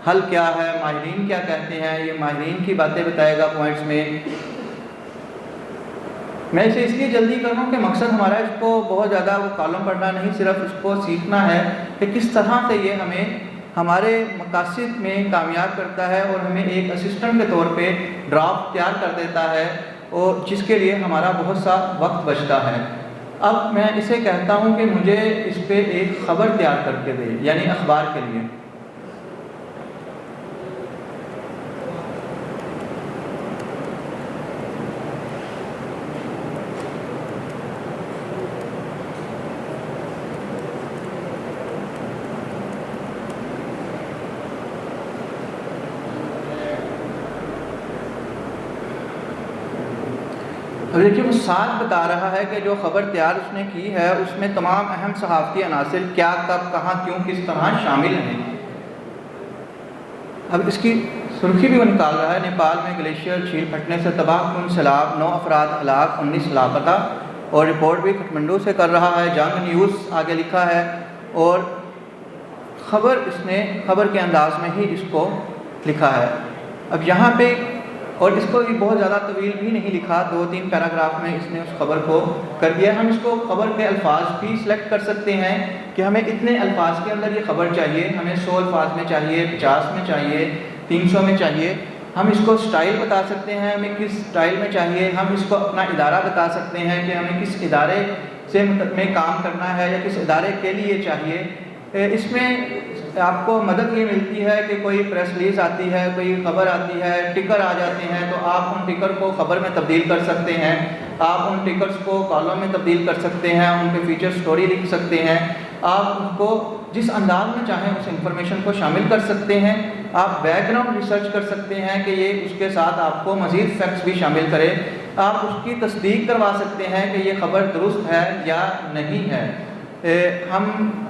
हल क्या है, माहिरीन क्या कहते हैं, ये माहिरीन की बातें बताएगा पॉइंट्स में। मैं इसे इसलिए जल्दी कर रहा हूँ कि मकसद हमारा इसको बहुत ज़्यादा वो कॉलम पढ़ना नहीं, सिर्फ इसको सीखना है कि किस तरह से ये हमें हमारे मकासद में कामयाब करता है और हमें एक असिस्टेंट के तौर पे ड्राफ्ट तैयार कर देता है और जिसके लिए हमारा बहुत सा वक्त बचता है। अब मैं इसे कहता हूँ कि मुझे इस पर एक ख़बर तैयार करके दे, यानी अखबार के लिए। अब देखिए वो साथ बता रहा है कि जो ख़बर तैयार उसने की है उसमें तमाम अहम सहाफ़ती अनासिर क्या, कब, कहाँ, क्यों, किस तरह शामिल हैं। अब इसकी सुर्खी भी वो निकाल रहा है। नेपाल में ग्लेशियर झील फटने से तबाहकुन सैलाब, 9 अफराद हलाक, 19 लापता। और रिपोर्ट भी काठमांडू से कर रहा है। जंग न्यूज़ आगे लिखा है और ख़बर के अंदाज में ही इसको लिखा है। अब यहाँ पे और इसको भी बहुत ज़्यादा तवील भी नहीं लिखा, 2-3 पैराग्राफ में इसने उस खबर को कर दिया। हम इसको खबर के अल्फाज भी सिलेक्ट कर सकते हैं कि हमें इतने अल्फाज के अंदर ये खबर चाहिए, हमें 100 अल्फाज में चाहिए, 50 में चाहिए, 300 में चाहिए। हम इसको स्टाइल बता सकते हैं, हमें किस स्टाइल में चाहिए। हम इसको अपना इदारा बता सकते हैं कि हमें किस इदारे से में काम करना है या किस इदारे के लिए चाहिए। इसमें आपको मदद ये मिलती है कि कोई प्रेस रिलीज़ आती है, कोई ख़बर आती है, टिकर आ जाते हैं, तो आप उन टिकर को ख़बर में तब्दील कर सकते हैं। आप उन टिकर्स को कॉलम में तब्दील कर सकते हैं, उन पे फीचर स्टोरी लिख सकते हैं। आप उनको जिस अंदाज में चाहें उस इंफॉर्मेशन को शामिल कर सकते हैं। आप बैकग्राउंड रिसर्च कर सकते हैं कि ये उसके साथ आपको मज़ीद फैक्ट्स भी शामिल करे। आप उसकी तस्दीक करवा सकते हैं कि ये ख़बर दुरुस्त है या नहीं है। हम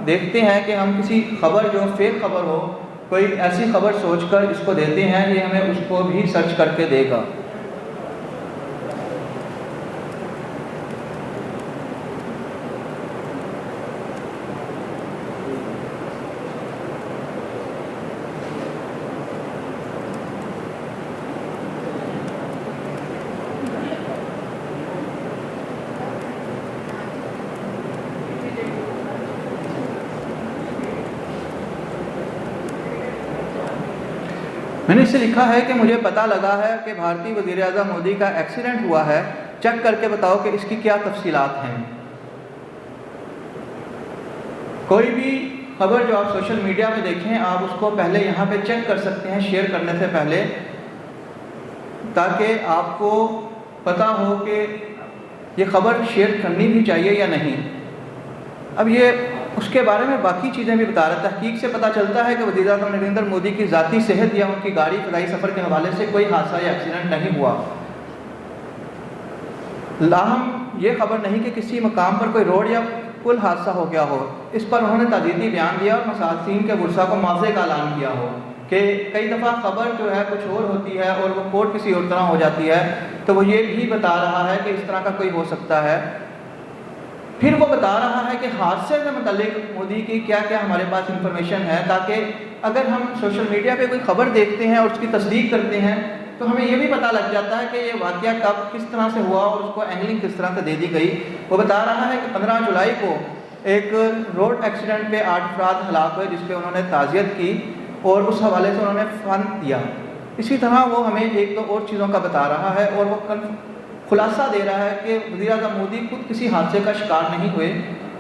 देखते हैं कि हम किसी खबर जो फेक खबर हो, कोई ऐसी खबर सोचकर इसको देते हैं, ये हमें उसको भी सर्च करके देगा। मैंने इसे लिखा है कि मुझे पता लगा है कि भारतीय वज़ीर आज़म मोदी का एक्सीडेंट हुआ है, चेक करके बताओ कि इसकी क्या तफसीलात हैं। कोई भी खबर जो आप सोशल मीडिया में देखें, आप उसको पहले यहाँ पे चेक कर सकते हैं शेयर करने से पहले, ताकि आपको पता हो कि ये खबर शेयर करनी भी चाहिए या नहीं। अब ये उसके बारे में बाकी चीज़ें भी बता रहा था। तहकीक से पता चलता है कि वज़ीर आज़म नरेंद्र मोदी की ज़ाती सेहत या उनकी गाड़ी फ़ज़ाई सफ़र के हवाले से कोई हादसा या एक्सीडेंट नहीं हुआ। लाहम ये खबर नहीं कि किसी मकाम पर कोई रोड या पुल हादसा हो गया हो। इस पर उन्होंने ताज़ीदी बयान दिया और मसालसीन के वर्षा को मुआवजे का ऐलान किया हो कि कई दफ़ा खबर जो है कुछ और होती है और वो कोर्ट किसी और तरह हो जाती है। तो वो ये भी बता रहा है कि इस तरह का कोई हो सकता है। फिर वो बता रहा है कि हादसे से मुतल्लिक मोदी की क्या क्या हमारे पास इंफॉर्मेशन है, ताकि अगर हम सोशल मीडिया पे कोई ख़बर देखते हैं और उसकी तस्दीक करते हैं तो हमें ये भी पता लग जाता है कि ये वाक़या कब किस तरह से हुआ और उसको एंगलिंग किस तरह से दे दी गई। वो बता रहा है कि 15 जुलाई को एक रोड एक्सीडेंट पे 8 अफराद हलाक हुए, जिस पर उन्होंने ताज़ियत की और उस हवाले से उन्होंने फ़ंड दिया। इसी तरह वो हमें 1-2 और चीज़ों का बता रहा है और वो खुलासा दे रहा है कि वज़ीर आज़म मोदी खुद किसी हादसे का शिकार नहीं हुए,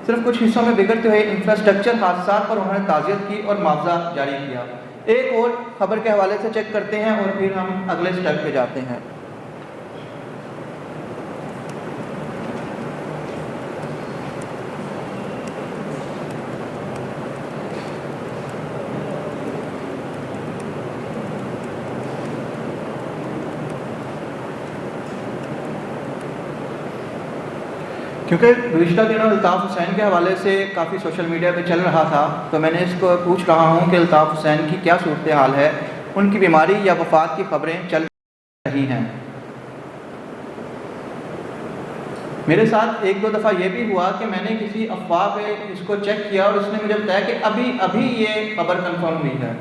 सिर्फ कुछ हिस्सों में बिगड़ते हुए इंफ्रास्ट्रक्चर हादसा पर उन्होंने ताज़ियत की और मुआवजा जारी किया। एक और ख़बर के हवाले से चेक करते हैं और फिर हम अगले स्टेप पे जाते हैं। क्योंकि गुज़िश्ता दिनों अल्ताफ़ हुसैन के हवाले से काफ़ी सोशल मीडिया पे चल रहा था, तो मैंने इसको पूछ रहा हूँ कि अल्ताफ़ हुसैन की क्या सूरत हाल है, उनकी बीमारी या वफ़ात की खबरें चल रही हैं। मेरे साथ 1-2 दफ़ा ये भी हुआ कि मैंने किसी अफवाह पे इसको चेक किया और उसने मुझे बताया कि अभी अभी ये खबर कंफर्म हुई है।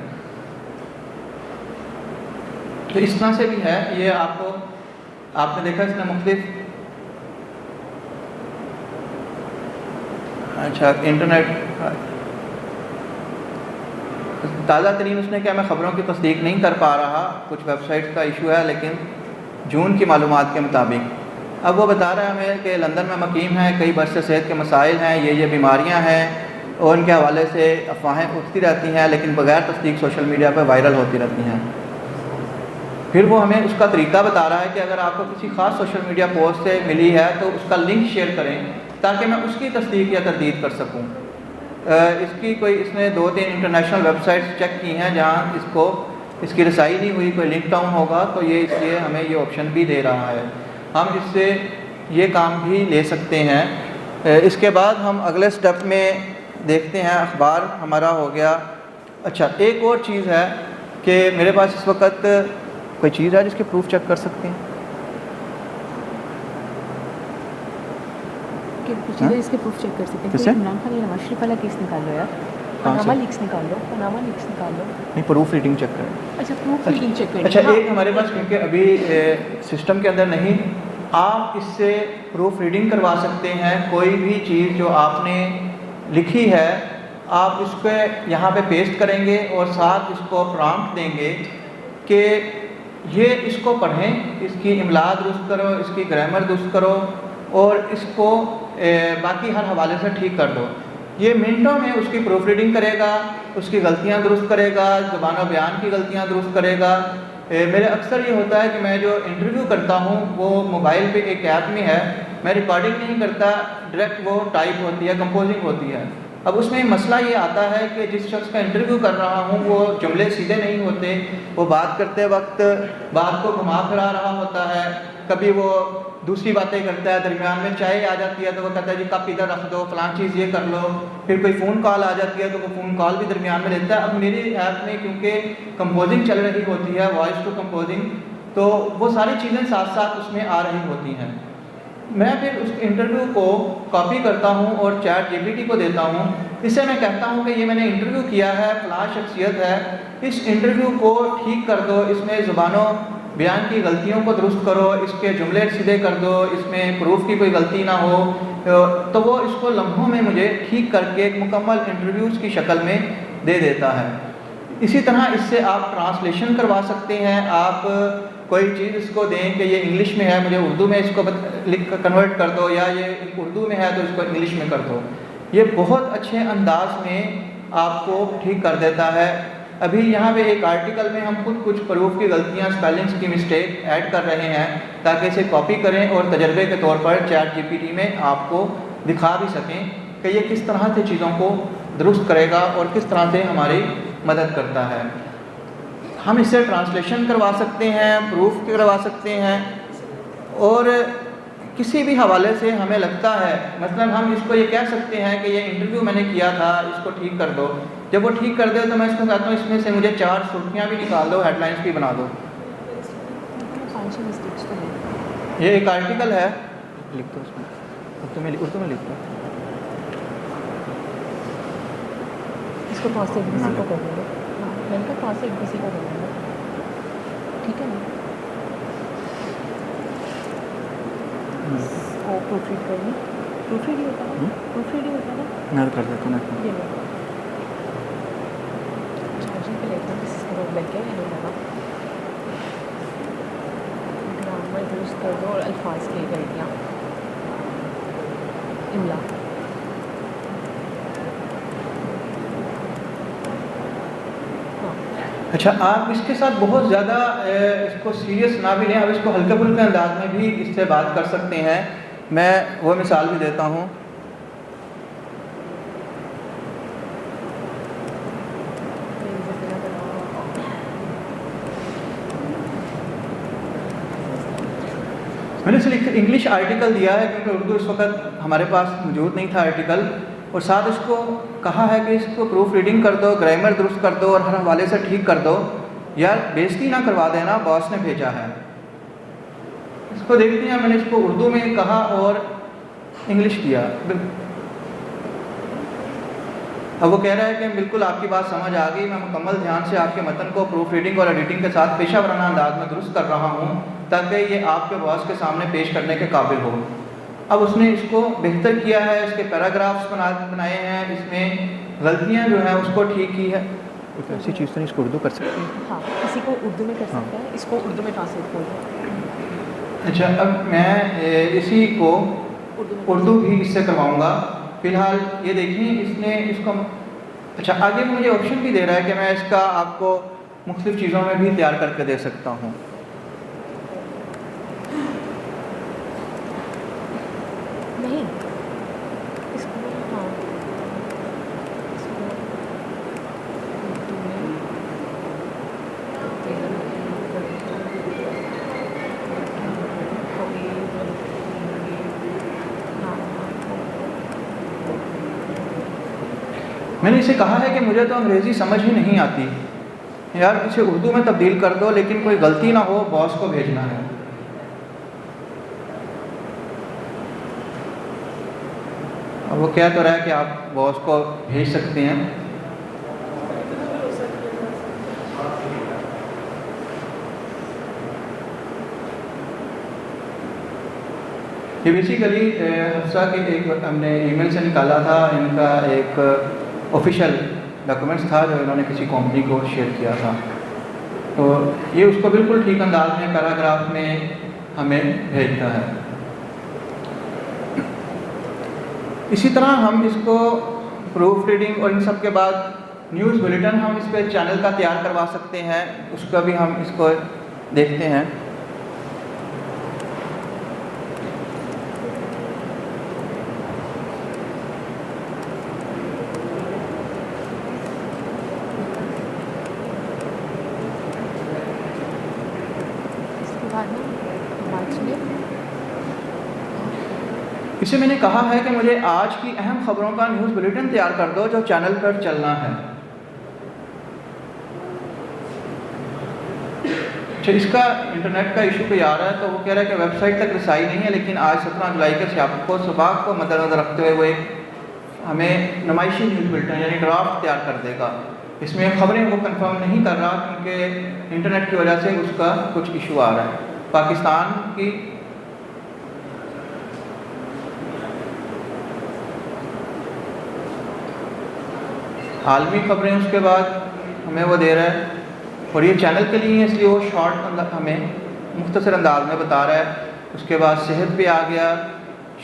तो इस तरह से भी है। ये आपने देखा इसने मुख्तलिफ इंटरनेट ताज़ा तरीन उसने क्या, मैं ख़बरों की तस्दीक नहीं कर पा रहा, कुछ वेबसाइट का इशू है, लेकिन जून की मालूमात के मुताबिक अब वो बता रहा है हमें कि लंदन में मकीम है, कई बरस से सेहत के मसाइल हैं, ये बीमारियां हैं और उनके हवाले से अफवाहें उठती रहती हैं, लेकिन बगैर तस्दीक सोशल मीडिया पर वायरल होती रहती हैं। फिर वो हमें उसका तरीका बता रहा है कि अगर आपको किसी ख़ास सोशल मीडिया पोस्ट से मिली है तो उसका लिंक शेयर करें ताकि मैं उसकी तस्दीक या तरदीद कर सकूं। इसने 2-3 इंटरनेशनल वेबसाइट्स चेक की हैं जहां इसकी रसाई नहीं हुई, कोई लिंक डाउन होगा, तो ये इसलिए हमें ये ऑप्शन भी दे रहा है। हम इससे ये काम भी ले सकते हैं। इसके बाद हम अगले स्टेप में देखते हैं, अखबार हमारा हो गया। अच्छा, एक और चीज़ है कि मेरे पास इस वक्त कोई चीज़ है जिसके प्रूफ चेक कर सकते हैं। इसके प्रूफ चेक कर सकते हैं। किससे? इमरान खान या नवाज शरीफ वाला केस निकाल लो यार, पनामा लीक्स निकाल लो, पनामा लीक्स निकाल लो। नहीं, प्रूफ रीडिंग चेक करें। अच्छा, प्रूफ रीडिंग चेक करें। अच्छा, एक हमारे पास क्योंकि अभी सिस्टम के अंदर नहीं, आप इससे प्रूफ रीडिंग करवा सकते हैं। कोई भी चीज़ जो आपने लिखी है आप इसको यहाँ पे पेस्ट करेंगे और साथ इसको प्रॉम्प्ट देंगे कि ये इसको पढ़ें, इसकी इमला दुरुस्त करो, इसकी ग्रामर दुरुस्त करो और इसको बाकी हर हवाले से ठीक कर दो। ये मिनटों में उसकी प्रूफ रीडिंग करेगा, उसकी गलतियाँ दुरुस्त करेगा, ज़ुबान व बयान की गलतियाँ दुरुस्त करेगा। मेरे अक्सर ये होता है कि मैं जो इंटरव्यू करता हूँ वो मोबाइल पे एक ऐप में है, मैं रिकॉर्डिंग नहीं करता, डायरेक्ट वो टाइप होती है, कंपोजिंग होती है। अब उसमें मसला ये आता है कि जिस शख्स का इंटरव्यू कर रहा हूँ वो जुमले सीधे नहीं होते, वो बात करते वक्त बात को घुमा फिरा रहा होता है, कभी वो दूसरी बातें करता है, दरमियान में चाय आ जाती है तो वो कहता है जी कप इधर रख दो, फलां चीज़ ये कर लो। फिर कोई फ़ोन कॉल आ जाती है तो वो फ़ोन कॉल भी दरमियान में लेता है। अब मेरी ऐप में क्योंकि कंपोजिंग चल रही होती है, वॉइस टू कंपोजिंग, तो वो सारी चीज़ें साथ साथ उसमें आ रही होती हैं। मैं फिर उस इंटरव्यू को कॉपी करता हूँ और चैट जीपीटी को देता हूँ। इससे मैं कहता हूँ कि ये मैंने इंटरव्यू किया है, फलां शख्सियत है, इस इंटरव्यू को ठीक कर दो, इसमें ज़ुबानों बयान की गलतियों को दुरुस्त करो, इसके जुमले सीधे कर दो, इसमें प्रूफ की कोई गलती ना हो। तो वो इसको लम्हों में मुझे ठीक करके एक मुकम्मल इंटरव्यूज़ की शक्ल में दे देता है। इसी तरह इससे आप ट्रांसलेशन करवा सकते हैं। आप कोई चीज़ इसको दें कि ये इंग्लिश में है, मुझे उर्दू में इसको लिख कर कन्वर्ट कर दो, या ये उर्दू में है तो इसको इंग्लिश में कर दो। ये बहुत अच्छे अंदाज में आपको ठीक कर देता है। अभी यहाँ पे एक आर्टिकल में हम खुद कुछ प्रूफ की गलतियाँ, स्पेलिंग्स की मिस्टेक ऐड कर रहे हैं ताकि इसे कॉपी करें और तजर्बे के तौर पर चैट जीपीटी में आपको दिखा भी सकें कि ये किस तरह से चीज़ों को दुरुस्त करेगा और किस तरह से हमारी मदद करता है। हम इससे ट्रांसलेशन करवा सकते हैं, प्रूफ करवा सकते हैं, और किसी भी हवाले से हमें लगता है, मसलन हम इसको ये कह सकते हैं कि ये इंटरव्यू मैंने किया था, इसको ठीक कर दो। जब वो ठीक कर दे तो मैं इसको कहता हूँ इसमें से मुझे 4 सुर्खियाँ भी निकाल दो, हेडलाइंस भी बना दो। ये एक आर्टिकल है, लिख दो उसमें, उर्दू में लिख दो। इसको पास से किसी को कर देंगे। हाँ, मैंने कहा पास से किसी को कर देंगे, ठीक है ना? वो प्रूफ रीड करनी, प्रूफ रीड ही होता है, प्रूफ रीड ही होता है ना। मैं कर देता हूँ। ये लो, चार्जिंग पे लेता हूँ, किसी से रोक लग गया या नहीं लगा। ग्रामर दुरुस्त कर दो और अल्फाज की गलतियाँ, इमला। अच्छा, आप इसके साथ बहुत ज़्यादा इसको सीरियस ना भी लें, आप इसको हल्के फुल्के अंदाज में भी इससे बात कर सकते हैं। मैं वो मिसाल भी देता हूँ। मैंने सिर्फ इंग्लिश आर्टिकल दिया है क्योंकि उर्दू इस वक्त हमारे पास मौजूद नहीं था आर्टिकल, और साथ इसको कहा है कि इसको प्रूफ रीडिंग कर दो, ग्रामर दुरुस्त कर दो और हर हवाले से ठीक कर दो। यार बेइज्जती ना करवा देना, बॉस ने भेजा है। इसको देखते हैं, मैंने इसको उर्दू में कहा और इंग्लिश किया। अब वो कह रहा है कि बिल्कुल आपकी बात समझ आ गई, मैं मुकम्मल ध्यान से आपके मतन को प्रूफ रीडिंग और एडिटिंग के साथ पेशा वराना अंदाज में दुरुस्त कर रहा हूँ ताकि ये आपके बॉस के सामने पेश करने के काबिल हो। अब उसने इसको बेहतर किया है, इसके पैराग्राफ्स बनाए हैं, इसमें गलतियाँ जो हैं उसको ठीक की है। तो ऐसी चीज़ तो नहीं, इसको उर्दू कर सकते हैं। हाँ, किसी को उर्दू में कर सकता है, इसको उर्दू में ट्रांसलेट कर दो। अच्छा, अब मैं इसी को उर्दू भी इससे करवाऊँगा। फ़िलहाल ये देखिए, इसने इसको अच्छा आगे मुझे ऑप्शन भी दे रहा है कि मैं इसका आपको मुख्तलिफ़ चीज़ों में भी तैयार करके दे सकता हूँ। नहीं, इसको हाँ, इसको उर्दू में मैंने इसे कहा है कि मुझे तो अंग्रेज़ी समझ ही नहीं आती यार, इसे उर्दू में तब्दील कर दो, लेकिन कोई गलती ना हो, बॉस को भेजना है। और वो कह तो रहा है कि आप बॉस को भेज सकते हैं। ये बेसिकली हफ्सा के एक हमने ईमेल से निकाला था, इनका एक ऑफिशियल डॉक्यूमेंट्स था जो इन्होंने किसी कंपनी को शेयर किया था। तो ये उसको बिल्कुल ठीक अंदाज में पैराग्राफ में हमें भेजता है। इसी तरह हम इसको प्रूफ रीडिंग और इन सब के बाद न्यूज़ बुलेटिन हम इस पर चैनल का तैयार करवा सकते हैं, उसका भी हम इसको देखते हैं। इसे मैंने कहा है कि मुझे आज की अहम खबरों का न्यूज़ बुलेटिन तैयार कर दो जो चैनल पर चलना है। अच्छा, इसका इंटरनेट का इशू कोई आ रहा है, तो वो कह रहा है कि वेबसाइट तक रसाई नहीं है, लेकिन आज 17 जुलाई के शाम को सुबह को मद्देनजर रखते हुए वो एक हमें नुमाइशी न्यूज़ बुलेटिन यानी ड्राफ्ट तैयार कर देगा। इसमें खबरें वो कंफर्म नहीं कर रहा क्योंकि इंटरनेट की वजह से उसका कुछ इशू आ रहा है। पाकिस्तान की आलमी खबरें उसके बाद हमें वो दे रहा है, और ये चैनल के लिए इसलिए वो शॉर्ट हमें मुख्तसर अंदाज में बता रहा है। उसके बाद सेहत पे आ गया,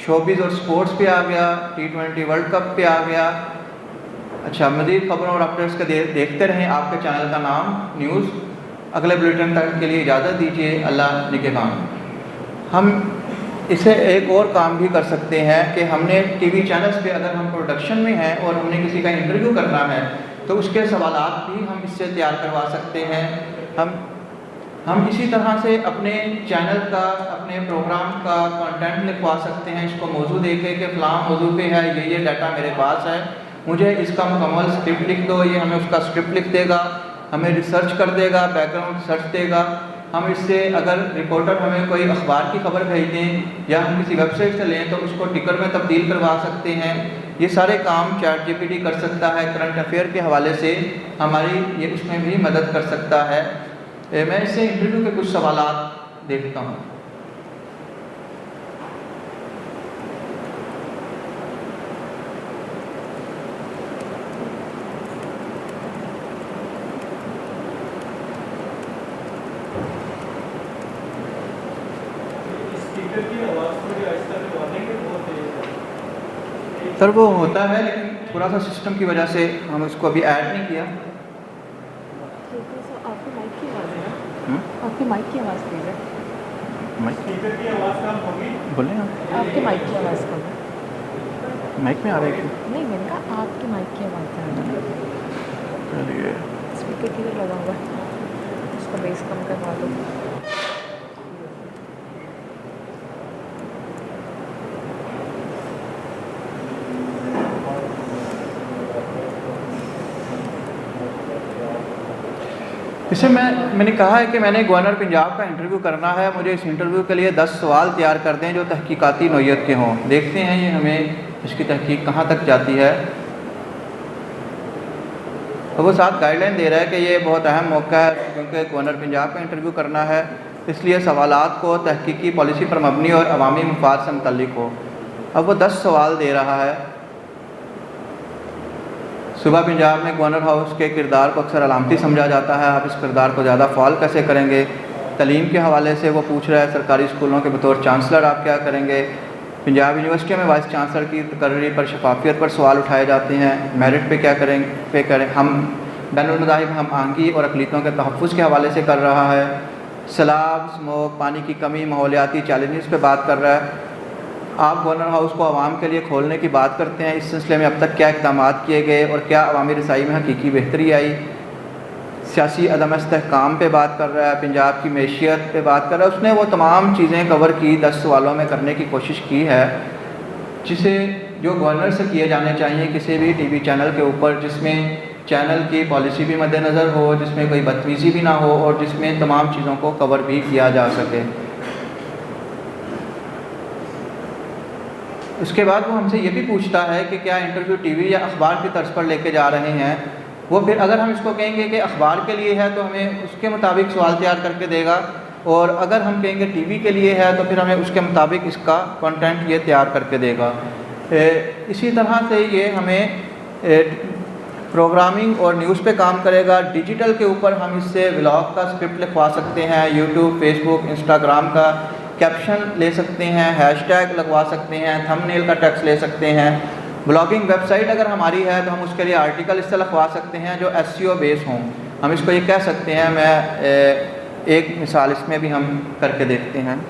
शोबिज़ और स्पोर्ट्स पे आ गया, T20 वर्ल्ड कप पे आ गया। अच्छा, मज़ीद खबरों और अपडेट्स के देखते रहें आपके चैनल का नाम न्यूज़। अगले बुलेटिन तक के लिए इजाज़त दीजिए। अल्लाह निगहबान। हम इसे एक और काम भी कर सकते हैं कि हमने टीवी चैनल्स पे अगर हम प्रोडक्शन में हैं और हमने किसी का इंटरव्यू करना है तो उसके सवालात भी हम इससे तैयार करवा सकते हैं। हम इसी तरह से अपने चैनल का, अपने प्रोग्राम का कंटेंट लिखवा सकते हैं। इसको मौजू देके कि फ़लाँ मौजू पे है, ये डाटा मेरे पास है, मुझे इसका मुकम्मल स्क्रिप्ट लिख दो। ये हमें उसका स्क्रिप्ट लिख देगा, हमें रिसर्च कर देगा, बैकग्राउंड रिसर्च देगा। हम इससे अगर रिपोर्टर हमें कोई अखबार की खबर भेज दें या हम किसी वेबसाइट से लें तो उसको टिकर में तब्दील करवा सकते हैं। ये सारे काम ChatGPT कर सकता है। करंट अफेयर के हवाले से हमारी ये उसमें भी मदद कर सकता है। मैं इससे इंटरव्यू के कुछ सवालात देखता हूँ। सर वो होता है, लेकिन थोड़ा सा सिस्टम की वजह से हम इसको अभी ऐड नहीं किया। आपकी माइक की आवाज़ है ना? आपकी माइक की आवाज़ प्लीज़ है। स्पीकर की आवाज़ कम होगी। बोलें आप। आपकी माइक की आवाज़ कम है। माइक में आ रहा है क्या? नहीं, मैंने कहा आपकी माइक की आवाज़ आ रही है। चलिए, स्पीकर किधर लगा हुआ है? उसका बेस कम करवा दो। इसे मैंने कहा है कि मैंने गवर्नर पंजाब का इंटरव्यू करना है, मुझे इस इंटरव्यू के लिए 10 सवाल तैयार कर दें जो तहकीकाती नौइयत के हों। देखते हैं ये हमें इसकी तहकीक कहाँ तक जाती है। तो वो साथ गाइडलाइन दे रहा है कि ये बहुत अहम मौका है क्योंकि गवर्नर पंजाब का इंटरव्यू करना है, इसलिए सवालात को तहकीकी पॉलिसी पर मबनी और अवामी मफाद से मुतल्लिक हो। अब वो 10 सवाल दे रहा है। सूबा पंजाब में गवर्नर हाउस के किरदार को अक्सर अलामती समझा जाता है, आप इस किरदार को ज़्यादा फ़ाल कैसे करेंगे? तलीम के हवाले से वो पूछ रहा है, सरकारी स्कूलों के बतौर चांसलर आप क्या करेंगे? पंजाब यूनिवर्सिटी में वाइस चांसलर की तकर्री पर शफाफियत पर सवाल उठाए जाते हैं, मेरिट पे क्या करें? हम बैनुल मज़ाहिब हम आहंगी और अक़लियतों के तहफ़्फ़ुज़ के हवाले से कर रहा है। सैलाब, स्मोक, पानी की कमी, माहौलियाती चैलेंजेस पे बात कर रहा है। आप गवर्नर हाउस को आवाम के लिए खोलने की बात करते हैं, इस सिलसिले में अब तक क्या इक़दाम किए गए और क्या अवामी रसाई में हकीकी बेहतरी आई? सियासी अदम इस्तेहकाम पे बात कर रहा है, पंजाब की मैशियत पे बात कर रहा है। उसने वो तमाम चीज़ें कवर की, 10 सवालों में करने की कोशिश की है जिसे जो गवर्नर से किए जाने चाहिए किसी भी टीवी चैनल के ऊपर, जिसमें चैनल की पॉलिसी भी मद्देनज़र हो, जिसमें कोई बदतमीज़ी भी ना हो और जिसमें तमाम चीज़ों को कवर भी किया जा सके। उसके बाद वो हमसे ये भी पूछता है कि क्या इंटरव्यू टीवी या अखबार की तर्ज पर लेके जा रहे हैं। वो फिर अगर हम इसको कहेंगे कि अखबार के लिए है तो हमें उसके मुताबिक सवाल तैयार करके देगा, और अगर हम कहेंगे टीवी के लिए है तो फिर हमें उसके मुताबिक इसका कंटेंट ये तैयार करके देगा। इसी तरह से ये हमें प्रोग्रामिंग और न्यूज़ पे काम करेगा। डिजिटल के ऊपर हम इससे व्लॉग का स्क्रिप्ट लिखवा सकते हैं, यूट्यूब, फेसबुक, इंस्टाग्राम का कैप्शन ले सकते हैं, हैशटैग लगवा सकते हैं, थंबनेल का टेक्स्ट ले सकते हैं। ब्लॉगिंग वेबसाइट अगर हमारी है तो हम उसके लिए आर्टिकल इससे लिखवा सकते हैं जो SEO बेस हों। हम इसको ये कह सकते हैं, मैं एक मिसाल इसमें भी हम करके देखते हैं।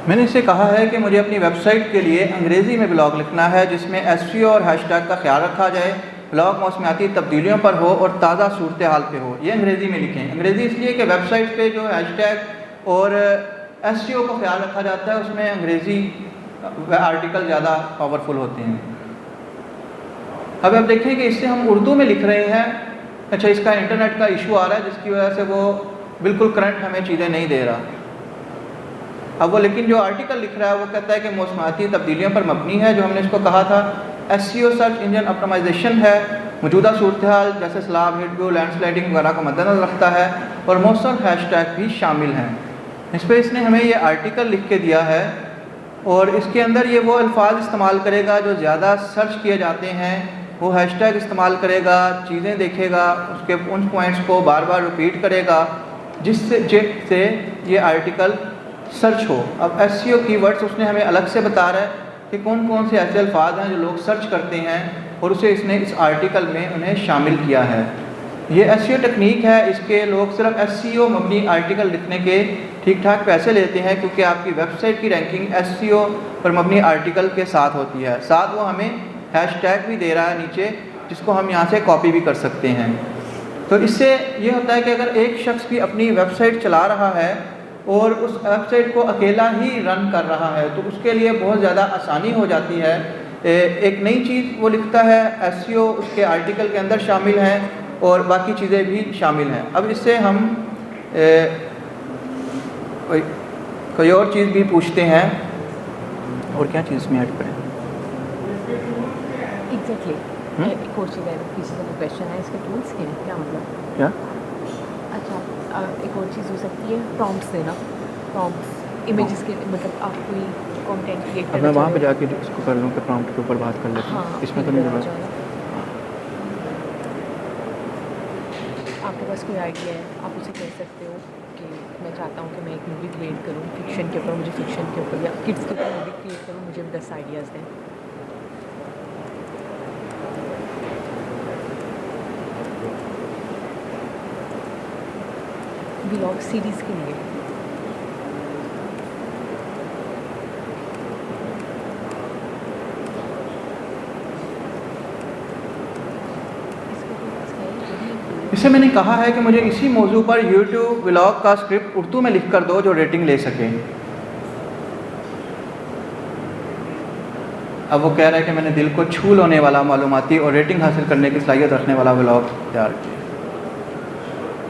मैंने इससे कहा है कि मुझे अपनी वेबसाइट के लिए अंग्रेज़ी में ब्लॉग लिखना है जिसमें SEO और हैशटैग का ख्याल रखा जाए, ब्लॉग मौसमियाती तब्दीलियों पर हो और ताज़ा सूरत हाल पे हो। ये अंग्रेज़ी में लिखें। अंग्रेज़ी इसलिए कि वेबसाइट पे जो हैशटैग और SEO का ख्याल रखा जाता है उसमें अंग्रेज़ी आर्टिकल ज़्यादा पावरफुल होते हैं। अब आप देखें कि इससे हम उर्दू में लिख रहे हैं। अच्छा, इसका इंटरनेट का इशू आ रहा है जिसकी वजह से वो बिल्कुल करंट हमें चीज़ें नहीं दे रहा। अब वो लेकिन जो आर्टिकल लिख रहा है वो कहता है कि मौसमाती तब्दीलियों पर मबनी है, जो हमने इसको कहा था। SEO सर्च इंजन ऑप्टिमाइजेशन है, मौजूदा सूरत हाल जैसे सैलाब, हीट वेव, लैंडस्लाइडिंग वगैरह को मद्देनजर रखता है, और मौसम हैशटैग भी शामिल हैं। इस पर इसने हमें ये आर्टिकल लिख के दिया है और इसके अंदर ये वो अल्फाज इस्तेमाल करेगा जो ज़्यादा सर्च किए जाते हैं, वो हैशटैग इस्तेमाल करेगा, चीज़ें देखेगा, उसके उन पॉइंट्स को बार बार रिपीट करेगा जिससे ये आर्टिकल सर्च हो। अब SEO कीवर्ड्स उसने हमें अलग से बता रहा है कि कौन कौन से ऐसे अल्फाज हैं जो लोग सर्च करते हैं और उसे इसने इस आर्टिकल में उन्हें शामिल किया है। ये SEO टेक्निक है, इसके लोग सिर्फ SEO मबनी आर्टिकल लिखने के ठीक ठाक पैसे लेते हैं क्योंकि आपकी वेबसाइट की रैंकिंग SEO पर मबनी आर्टिकल के साथ होती है। साथ वो हमें हैशटैग भी दे रहा है नीचे, जिसको हम यहाँ से कॉपी भी कर सकते हैं। तो इससे ये होता है कि अगर एक शख्स भी अपनी वेबसाइट चला रहा है और उस वेबसाइट को अकेला ही रन कर रहा है तो उसके लिए बहुत ज़्यादा आसानी हो जाती है। एक नई चीज़ वो लिखता है, SEO उसके आर्टिकल के अंदर शामिल हैं और बाकी चीज़ें भी शामिल हैं। अब इससे हम कोई और चीज़ भी पूछते हैं, और क्या चीज़ में ऐड करें? एग्जैक्टली एक और चीज़ है, पीछे का क्वेश्चन है, इसके टूल्स के हैं क्या मतलब? क्या? अच्छा, एक और चीज़ हो सकती है प्रॉम्प्ट्स देना, प्रॉम्प्ट्स इमेजेस के, मतलब आप कोई कंटेंट क्रिएट अब मैं वहाँ पे जाके इसको कर लूँ कि प्रॉम्प्ट के ऊपर बात कर लेते हैं। हाँ, इसमें तो नहीं ज़रूरत। आपके पास कोई आइडिया है, आप उसे कह सकते हो कि मैं चाहता हूँ कि मैं एक मूवी क्रिएट करूँ फिक्शन के ऊपर, मुझे फिक्शन के ऊपर या किड्स के ऊपर मूवी क्रिएट करूँ, मुझे 10 आइडियाज़ दें। व्लॉग सीरीज़ के लिए इससे मैंने कहा है कि मुझे इसी मौजू पर YouTube व्लॉग का स्क्रिप्ट उर्दू में लिख कर दो जो रेटिंग ले सके। अब वो कह रहा है कि मैंने दिल को छू लेने वाला, मालूमाती और रेटिंग हासिल करने की सलाहियत रखने वाला व्लॉग तैयार किया,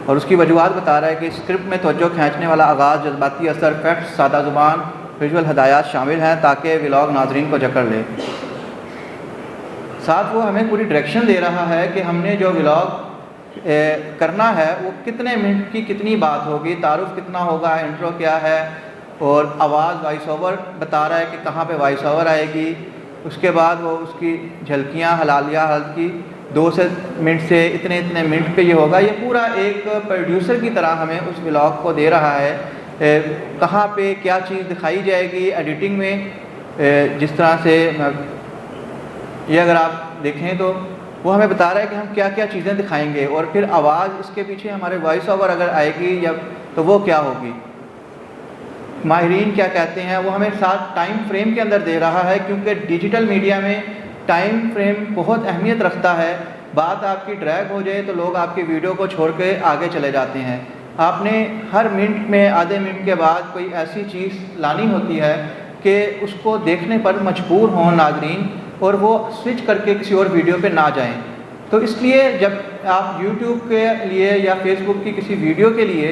और उसकी वजूहत बता रहा है कि स्क्रिप्ट में तवज्जो खींचने वाला आगाज़, जज्बाती असर, फैक्ट्स, सादा ज़ुबान, विजुअल हदायत शामिल हैं ताकि व्लॉग नाजरीन को जकड़ ले। साथ वो हमें पूरी डायरेक्शन दे रहा है कि हमने जो व्लॉग करना है वो कितने मिनट की कितनी बात होगी, तारुफ कितना होगा, इंट्रो क्या है, और आवाज़ वॉइस ओवर बता रहा है कि कहाँ पे वॉइस ओवर आएगी। उसके बाद वो उसकी झलकियाँ हलालिया हल्द की 2 से मिनट से इतने इतने मिनट पे ये होगा। ये पूरा एक प्रोड्यूसर की तरह हमें उस व्लॉग को दे रहा है, कहाँ पे क्या चीज़ दिखाई जाएगी एडिटिंग में। जिस तरह से ये अगर आप देखें तो वो हमें बता रहा है कि हम क्या क्या चीज़ें दिखाएंगे, और फिर आवाज़ इसके पीछे हमारे वॉइस ओवर अगर आएगी या तो वो क्या होगी, माहिरीन क्या कहते हैं, वो हमें साथ टाइम फ्रेम के अंदर दे रहा है। क्योंकि डिजिटल मीडिया में टाइम फ्रेम बहुत अहमियत रखता है। बात आपकी ड्रैग हो जाए तो लोग आपकी वीडियो को छोड़ के आगे चले जाते हैं। आपने हर मिनट में आधे मिनट के बाद कोई ऐसी चीज़ लानी होती है कि उसको देखने पर मजबूर हों नाज़रीन, और वो स्विच करके किसी और वीडियो पे ना जाएं। तो इसलिए जब आप YouTube के लिए या Facebook की किसी वीडियो के लिए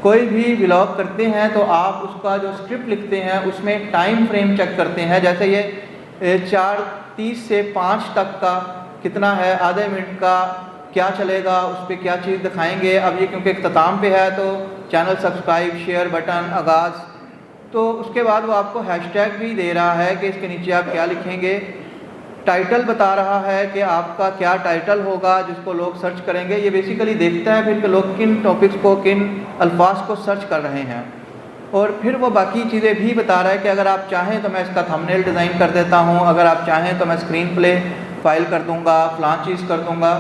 कोई भी व्लॉग करते हैं तो आप उसका जो स्क्रिप्ट लिखते हैं उसमें टाइम फ्रेम चेक करते हैं। जैसे ये 4:30 से 5 तक का कितना है, आधे मिनट का क्या चलेगा, उस पर क्या चीज़ दिखाएंगे। अब ये क्योंकि इख्तिताम पे है तो चैनल सब्सक्राइब, शेयर बटन, आगाज़, तो उसके बाद वो आपको हैशटैग भी दे रहा है कि इसके नीचे आप क्या लिखेंगे। टाइटल बता रहा है कि आपका क्या टाइटल होगा जिसको लोग सर्च करेंगे। ये बेसिकली देखता है फिर कि लोग किन टॉपिक्स को, किन अल्फाज को सर्च कर रहे हैं। और फिर वो बाकी चीज़ें भी बता रहा है कि अगर आप चाहें तो मैं इसका थंबनेल डिज़ाइन कर देता हूँ, अगर आप चाहें तो मैं स्क्रीन प्ले फाइल कर दूँगा, फ़लाँ चीज़ कर दूँगा।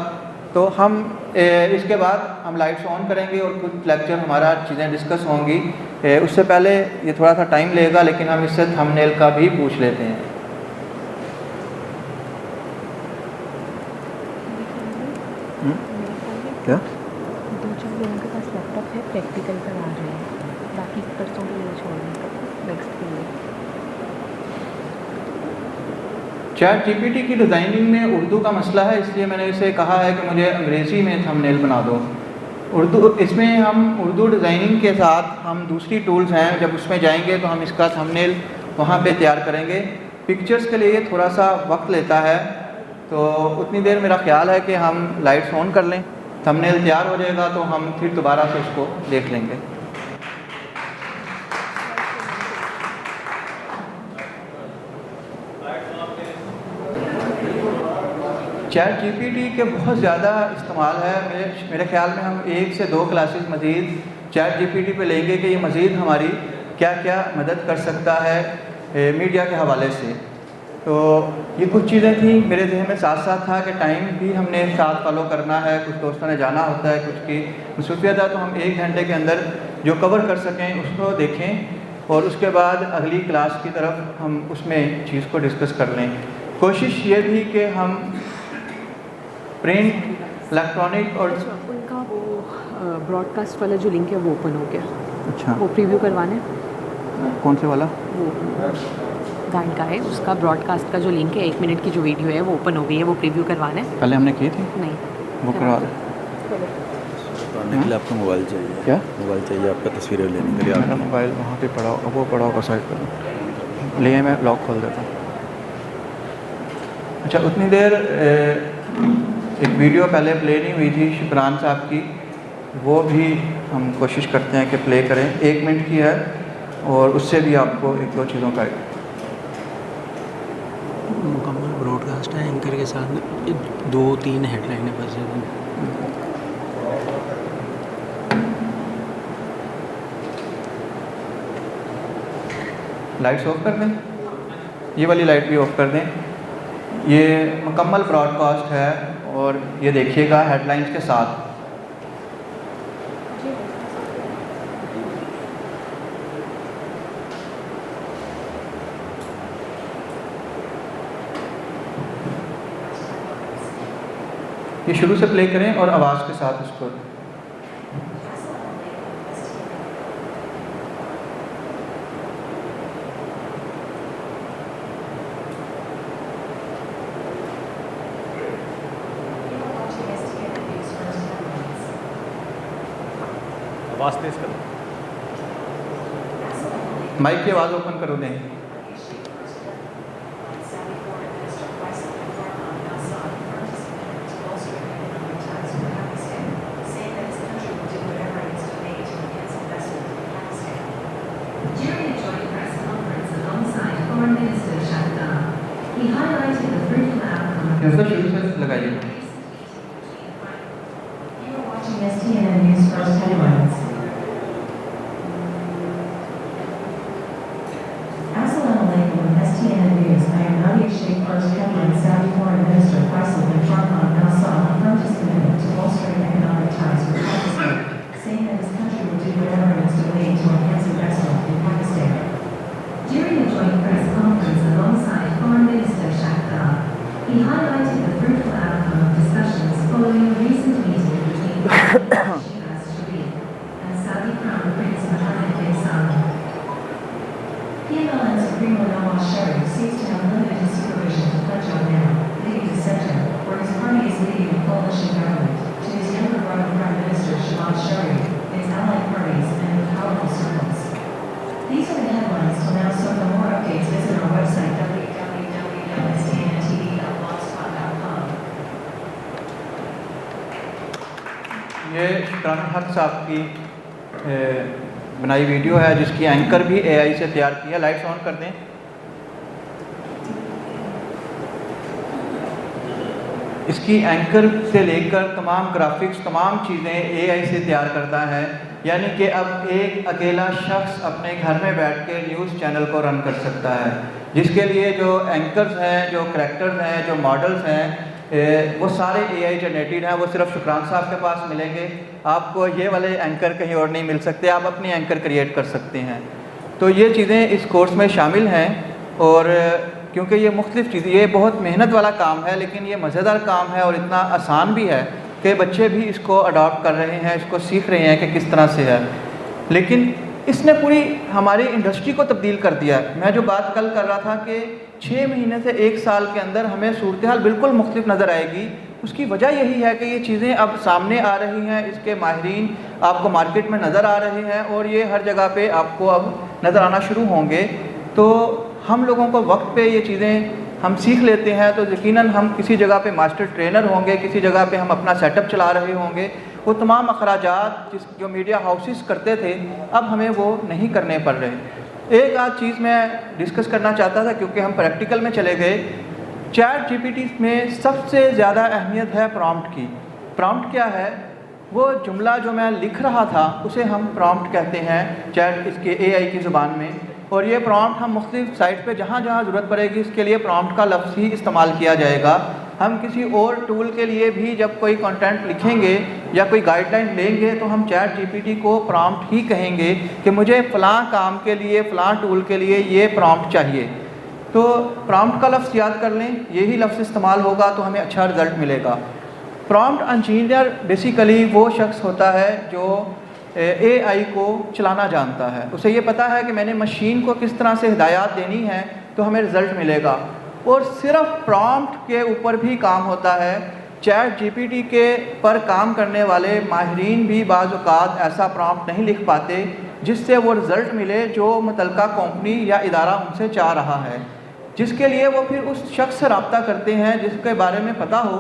तो हम इसके बाद हम लाइट्स ऑन करेंगे और कुछ लेक्चर हमारा चीज़ें डिस्कस होंगी। उससे पहले ये थोड़ा सा टाइम लेगा, लेकिन हम इससे थंबनेल का भी पूछ लेते हैं। क्या 2-4 लोगों के पास लैपटॉप है, प्रैक्टिकल करा रहे हैं, बाकी परसों के लिए छोड़ देंगे, नेक्स्ट के लिए। चैट जीपीटी की डिज़ाइनिंग में उर्दू का मसला है, इसलिए मैंने इसे कहा है कि मुझे अंग्रेज़ी में थंबनेल बना दो। उर्दू, इसमें हम उर्दू डिज़ाइनिंग के साथ हम दूसरी टूल्स हैं, जब उसमें जाएंगे तो हम इसका थंबनेल वहाँ पे तैयार करेंगे। पिक्चर्स के लिए थोड़ा सा वक्त लेता है, तो उतनी देर मेरा ख्याल है कि हम लाइट्स ऑन कर लें, थंबनेल तैयार हो जाएगा तो हम फिर दोबारा से उसको देख लेंगे। चैट जीपीटी के बहुत ज़्यादा इस्तेमाल है। मेरे ख्याल में हम 1 से 2 क्लासेस मज़ीद चैट जीपीटी पे लेंगे कि ये मज़ीद हमारी क्या क्या मदद कर सकता है मीडिया के हवाले से। तो ये कुछ चीज़ें थी मेरे जहन में, साथ साथ था कि टाइम भी हमने साथ फॉलो करना है, कुछ दोस्तों ने जाना होता है, कुछ की मसरूफियत है, तो हम 1 घंटे के अंदर जो कवर कर सकें उसको देखें और उसके बाद अगली क्लास की तरफ हम उसमें चीज़ को डिस्कस कर लें। कोशिश ये भी कि हम प्रिंट, इलेक्ट्रॉनिक और उनका वो ब्रॉडकास्ट वाला जो लिंक है वो ओपन हो गया। अच्छा, वो प्रीव्यू करवाने, कौन से वाला? वो गाइड का है, उसका ब्रॉडकास्ट का जो लिंक है, 1 मिनट की जो वीडियो है वो ओपन हो गई है, वो प्रीव्यू करवाना है। पहले हमने की थी, नहीं, वो करवा दो। करने के लिए आपको मोबाइल चाहिए। क्या मोबाइल चाहिए आपका तस्वीरें लेने के लिए? मेरा आप मोबाइल वहाँ पे पड़ा होगा, वो पड़ा होगा साइड पर, लिए मैं लॉक खोल देता हूँ। अच्छा, उतनी देर एक वीडियो पहले प्ले नहीं हुई थी शुक्रान साहब की, वो भी हम कोशिश करते हैं कि प्ले करें। 1 मिनट की है और उससे भी आपको 1-2 चीज़ों का मुकम्मल ब्रॉडकास्ट है, एंकर के साथ 2-3 हेडलाइनें बस हैं। लाइट्स ऑफ कर दें, ये वाली लाइट भी ऑफ कर दें। ये मुकम्मल ब्रॉडकास्ट है और ये देखिएगा हेडलाइंस के साथ। ये शुरू से प्ले करें और आवाज़ के साथ उसको। आवाज़ तेज करो। माइक की आवाज़ ओपन करो दें। During the joint जैसा शुरू से लगाइए। You are watching STN News First Headlines. Assalamu alaikum STN News. I am Nadia Sheikh. First headline: Saudi Foreign Minister Faisal bin Farhan Al Saud confirmed his commitment to bolstering economic ties with Pakistan, saying that his country will do whatever in its domain to enhance investment in Pakistan. During a joint press conference alongside Foreign Minister Shahid, he highlighted the fruitful outcome of discussions following a recent meeting between Shehbaz Sharif and Saudi Crown Prince Mohammed bin Salman. PMLN Supremo Nawaz Sharif seeks to have limited supervision to Punjab now, leading to center, where his party is leading a coalition government, to his younger brother Prime Minister Shehbaz Sharif, its allied parties, and in powerful circles. These are the headlines. Till now, so for more updates, visit our website www.stntv.blogspot.com. ये शुक्राना हक साहब की बनाई video है, जिसकी anchor भी AI से तैयार की है। लाइट्स ऑन कर दें। इसकी एंकर से लेकर तमाम ग्राफिक्स, तमाम चीज़ें एआई से तैयार करता है। यानी कि अब एक अकेला शख्स अपने घर में बैठ के न्यूज़ चैनल को रन कर सकता है, जिसके लिए जो एंकर्स हैं, जो करैक्टर्स हैं, जो मॉडल्स हैं, वो सारे एआई जनरेटेड हैं। वो सिर्फ शुक्रान साहब के पास मिलेंगे। आपको ये वाले एंकर कहीं और नहीं मिल सकते। आप अपनी एंकर क्रिएट कर सकते हैं। तो ये चीज़ें इस कोर्स में शामिल हैं। और क्योंकि ये मुख्तलिफ़ चीज़ें, ये बहुत मेहनत वाला काम है, लेकिन ये मज़ेदार काम है और इतना आसान भी है कि बच्चे भी इसको अडॉप्ट कर रहे हैं, इसको सीख रहे हैं कि किस तरह से है। लेकिन इसने पूरी हमारी इंडस्ट्री को तब्दील कर दिया है। मैं जो बात कल कर रहा था कि 6 महीने से 1 साल के अंदर हमें सूरत हाल बिल्कुल मुख्तलिफ नज़र आएगी। उसकी वजह यही है कि ये चीज़ें अब सामने आ रही हैं, इसके माहिरीन आपको मार्केट में नज़र आ रहे हैं और ये हर जगह पे आपको अब नज़र आना शुरू होंगे। तो हम लोगों को वक्त पे ये चीज़ें हम सीख लेते हैं तो यकीनन हम किसी जगह पे मास्टर ट्रेनर होंगे, किसी जगह पे हम अपना सेटअप चला रहे होंगे। वो तमाम अखराजात जो मीडिया हाउसेस करते थे, अब हमें वो नहीं करने पड़ रहे। एक आध चीज़ मैं डिस्कस करना चाहता था, क्योंकि हम प्रैक्टिकल में चले गए। चैट जीपीटी में सबसे ज़्यादा अहमियत है प्रॉम्प्ट की। प्रॉम्प्ट क्या है? वो जुमला जो मैं लिख रहा था उसे हम प्रॉम्प्ट कहते हैं चैट इसके एआई की ज़ुबान में। और ये प्रॉम्प्ट हम मुख्तलिफ साइट पे जहाँ जहाँ ज़रूरत पड़ेगी इसके लिए प्रॉम्प्ट का लफ्ज़ ही इस्तेमाल किया जाएगा। हम किसी और टूल के लिए भी जब कोई कंटेंट लिखेंगे या कोई गाइडलाइन लेंगे तो हम चैट जीपीटी को प्रॉम्प्ट ही कहेंगे कि मुझे फ़लाँ काम के लिए, फ़लाँ टूल के लिए ये प्रॉम्प्ट चाहिए। तो प्रॉम्प्ट का लफ्ज़ याद कर लें, यही लफ्ज़ इस्तेमाल होगा तो हमें अच्छा रिज़ल्ट मिलेगा। प्रॉम्प्ट इंजीनियर बेसिकली वो शख्स होता है जो एआई को चलाना जानता है। उसे ये पता है कि मैंने मशीन को किस तरह से हिदायत देनी है तो हमें रिज़ल्ट मिलेगा। और सिर्फ प्रॉम्प्ट के ऊपर भी काम होता है। चैट जीपीटी के पर काम करने वाले माहिरीन भी बाज़ औक़ात ऐसा प्रॉम्प्ट नहीं लिख पाते जिससे वो रिज़ल्ट मिले जो मुतल्लिका कंपनी या इदारा उनसे चाह रहा है, जिसके लिए वो फिर उस शख्स से रब्ता करते हैं जिसके बारे में पता हो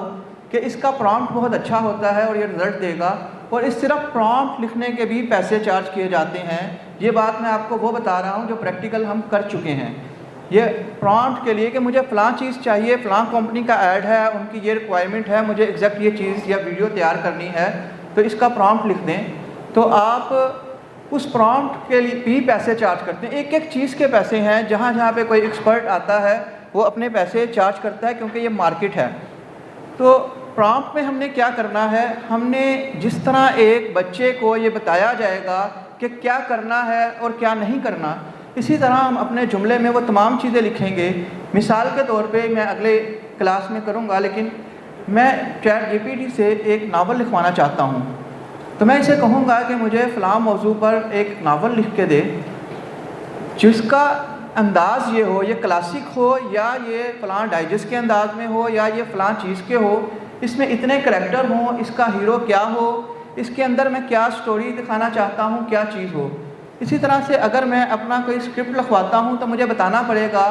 कि इसका प्रॉम्प्ट बहुत अच्छा होता है और ये रिज़ल्ट देगा। और इस सिर्फ प्रॉम्प्ट लिखने के भी पैसे चार्ज किए जाते हैं। ये बात मैं आपको वो बता रहा हूँ जो प्रैक्टिकल हम कर चुके हैं। ये प्रॉम्प्ट के लिए कि मुझे फ़लाँ चीज़ चाहिए, फ़लाँ कंपनी का ऐड है, उनकी ये रिक्वायरमेंट है, मुझे एग्जैक्ट ये चीज़ या वीडियो तैयार करनी है, तो इसका प्रॉम्प्ट लिख दें। तो आप उस प्रॉम्प्ट के लिए भी पैसे चार्ज करते हैं। एक एक चीज़ के पैसे हैं। जहाँ जहाँ पे कोई एक्सपर्ट आता है वो अपने पैसे चार्ज करता है, क्योंकि ये मार्केट है। तो प्रॉम्प्ट में हमने क्या करना है, हमने जिस तरह एक बच्चे को ये बताया जाएगा कि क्या करना है और क्या नहीं करना, इसी तरह हम अपने जुमले में वो तमाम चीज़ें लिखेंगे। मिसाल के तौर पे मैं अगले क्लास में करूँगा, लेकिन मैं चैट जीपीटी से एक नावल लिखवाना चाहता हूँ। तो मैं इसे कहूँगा कि मुझे फ़लाँ मौजू पर एक नावल लिख के दे, जिसका अंदाज़ ये हो, ये क्लासिक हो या ये फ़लाँ डाइजेस्ट के अंदाज में हो या ये फ़लाँ चीज़ के हो, इसमें इतने करैक्टर हों, इसका हीरो क्या हो, इसके अंदर मैं क्या स्टोरी दिखाना चाहता हूँ, क्या चीज़ हो। इसी तरह से अगर मैं अपना कोई स्क्रिप्ट लिखवाता हूँ तो मुझे बताना पड़ेगा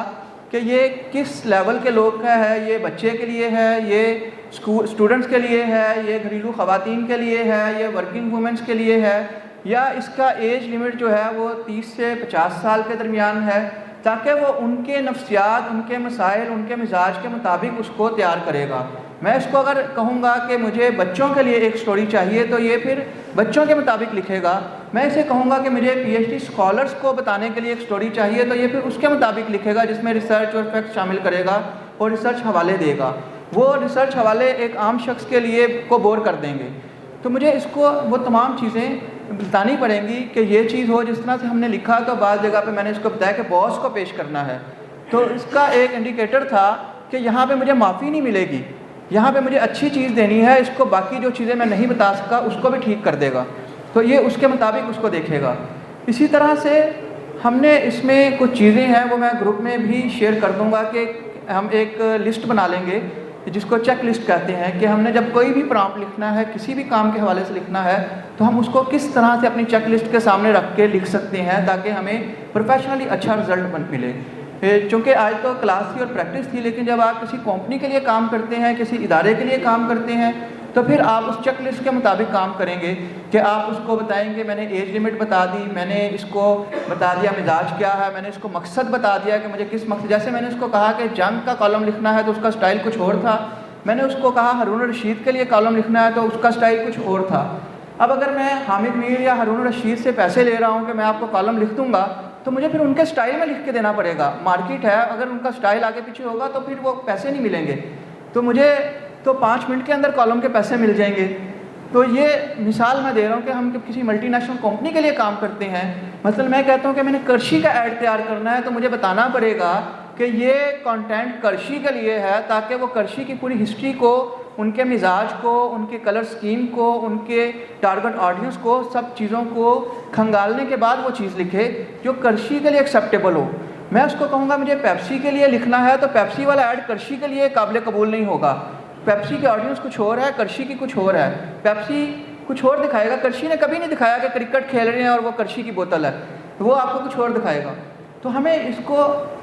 कि ये किस लेवल के लोग का है, ये बच्चे के लिए है, ये स्टूडेंट्स के लिए है, ये घरेलू ख़वातीन के लिए है, ये वर्किंग वुमेंस के लिए है, या इसका एज लिमिट जो है वो 30 से 50 साल के दरमियान है, ताकि वो उनके नफ्सियात, उनके मसाइल, उनके मिजाज के मुताबिक उसको तैयार करेगा। मैं इसको अगर कहूँगा कि मुझे बच्चों के लिए एक स्टोरी चाहिए तो ये फिर बच्चों के मुताबिक लिखेगा। मैं इसे कहूँगा कि मुझे PhD स्कॉलर्स को बताने के लिए एक स्टोरी चाहिए तो ये फिर उसके मुताबिक लिखेगा, जिसमें रिसर्च और फैक्ट शामिल करेगा और रिसर्च हवाले देगा। वो रिसर्च हवाले एक आम शख्स के लिए को बोर कर देंगे। तो मुझे इसको वो तमाम चीज़ें बतानी पड़ेंगी कि ये चीज़ हो जिस तरह से हमने लिखा। तो बाज़ जगह पे मैंने इसको बताया कि बॉस को पेश करना है, तो इसका एक इंडिकेटर था कि यहाँ पे मुझे माफ़ी नहीं मिलेगी, यहाँ पे मुझे अच्छी चीज़ देनी है, इसको बाकी जो चीज़ें मैं नहीं बता सका उसको भी ठीक कर देगा, तो ये उसके मुताबिक उसको देखेगा। इसी तरह से हमने इसमें कुछ चीज़ें हैं वो मैं ग्रुप में भी शेयर कर दूँगा कि हम एक लिस्ट बना लेंगे जिसको चेक लिस्ट कहते हैं कि हमने जब कोई भी प्रॉम्प्ट लिखना है, किसी भी काम के हवाले से लिखना है, तो हम उसको किस तरह से अपनी चेक लिस्ट के सामने रख के लिख सकते हैं ताकि हमें प्रोफेशनली अच्छा रिजल्ट मिले। चूँकि आज तो क्लास थी और प्रैक्टिस थी, लेकिन जब आप किसी कंपनी के लिए काम करते हैं, किसी इदारे के लिए काम करते हैं, तो फिर आप उस चेक लिस्ट के मुताबिक काम करेंगे कि आप उसको बताएंगे मैंने एज लिमिट बता दी, मैंने इसको बता दिया मिजाज क्या है, मैंने इसको मकसद बता दिया कि मुझे किस मकसद, जैसे मैंने उसको कहा कि जंग का कॉलम लिखना है तो उसका स्टाइल कुछ और था, मैंने उसको कहा हारून रशीद के लिए कॉलम लिखना है तो उसका स्टाइल कुछ और था। अब अगर मैं हामिद मीर या हारून रशीद से पैसे ले रहा हूँ कि मैं आपको कॉलम लिख दूँगा, तो मुझे फिर उनके स्टाइल में लिख के देना पड़ेगा। मार्केट है, अगर उनका स्टाइल आगे पीछे होगा तो फिर वो पैसे नहीं मिलेंगे, तो मुझे तो 5 मिनट के अंदर कॉलम के पैसे मिल जाएंगे। तो ये मिसाल मैं दे रहा हूँ कि हम किसी मल्टीनेशनल कंपनी के लिए काम करते हैं, मतलब मैं कहता हूँ कि मैंने करशी का ऐड तैयार करना है, तो मुझे बताना पड़ेगा कि ये कंटेंट करशी के लिए है, ताकि वो करशी की पूरी हिस्ट्री को, उनके मिजाज को, उनके कलर स्कीम को, उनके टारगेट ऑडियंस को, सब चीज़ों को खंगालने के बाद वो चीज़ लिखे जो करशी के लिए एक्सेप्टेबल हो। मैं उसको कहूँगा मुझे पेप्सी के लिए लिखना है, तो पेप्सी वाला ऐड करशी के लिए काबिल कबूल नहीं होगा। पेप्सी के ऑडियंस कुछ और है, करशी की कुछ और है, पेप्सी कुछ और दिखाएगा। करशी ने कभी नहीं दिखाया कि क्रिकेट खेल रहे हैं और वो करशी की बोतल है, तो वो आपको कुछ और दिखाएगा। तो हमें इसको,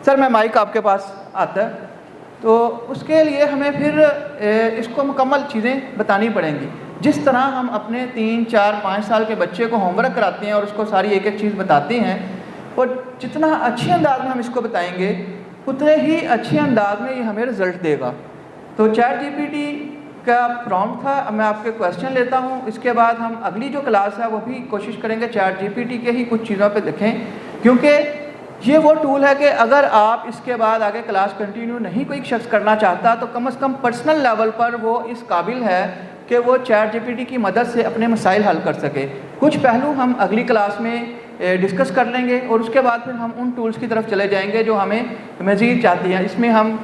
सर मैं माइक आपके पास आता है, तो उसके लिए हमें फिर इसको मुकम्मल चीज़ें बतानी पड़ेंगी। जिस तरह हम अपने 3, 4, 5 साल के बच्चे को होमवर्क कराते हैं और उसको सारी एक एक चीज़ बताते हैं, और जितना अच्छे अंदाज में हम इसको बताएंगे उतने ही अच्छे अंदाज में ये हमें रिज़ल्ट देगा। तो चैट GPT का प्रॉम्प्ट था, मैं आपके क्वेश्चन लेता हूँ, इसके बाद हम अगली जो क्लास है वो भी कोशिश करेंगे चैट GPT के ही कुछ चीज़ों पे देखें, क्योंकि ये वो टूल है कि अगर आप इसके बाद आगे क्लास कंटिन्यू नहीं कोई शख्स करना चाहता, तो कम से कम पर्सनल लेवल पर वो इस काबिल है कि वो चैट GPT की मदद से अपने मसाइल हल कर सके। कुछ पहलू हम अगली क्लास में डिस्कस कर लेंगे और उसके बाद फिर हम उन टूल्स की तरफ चले जाएंगे जो हमें मज़ीद चाहती हैं। इसमें हम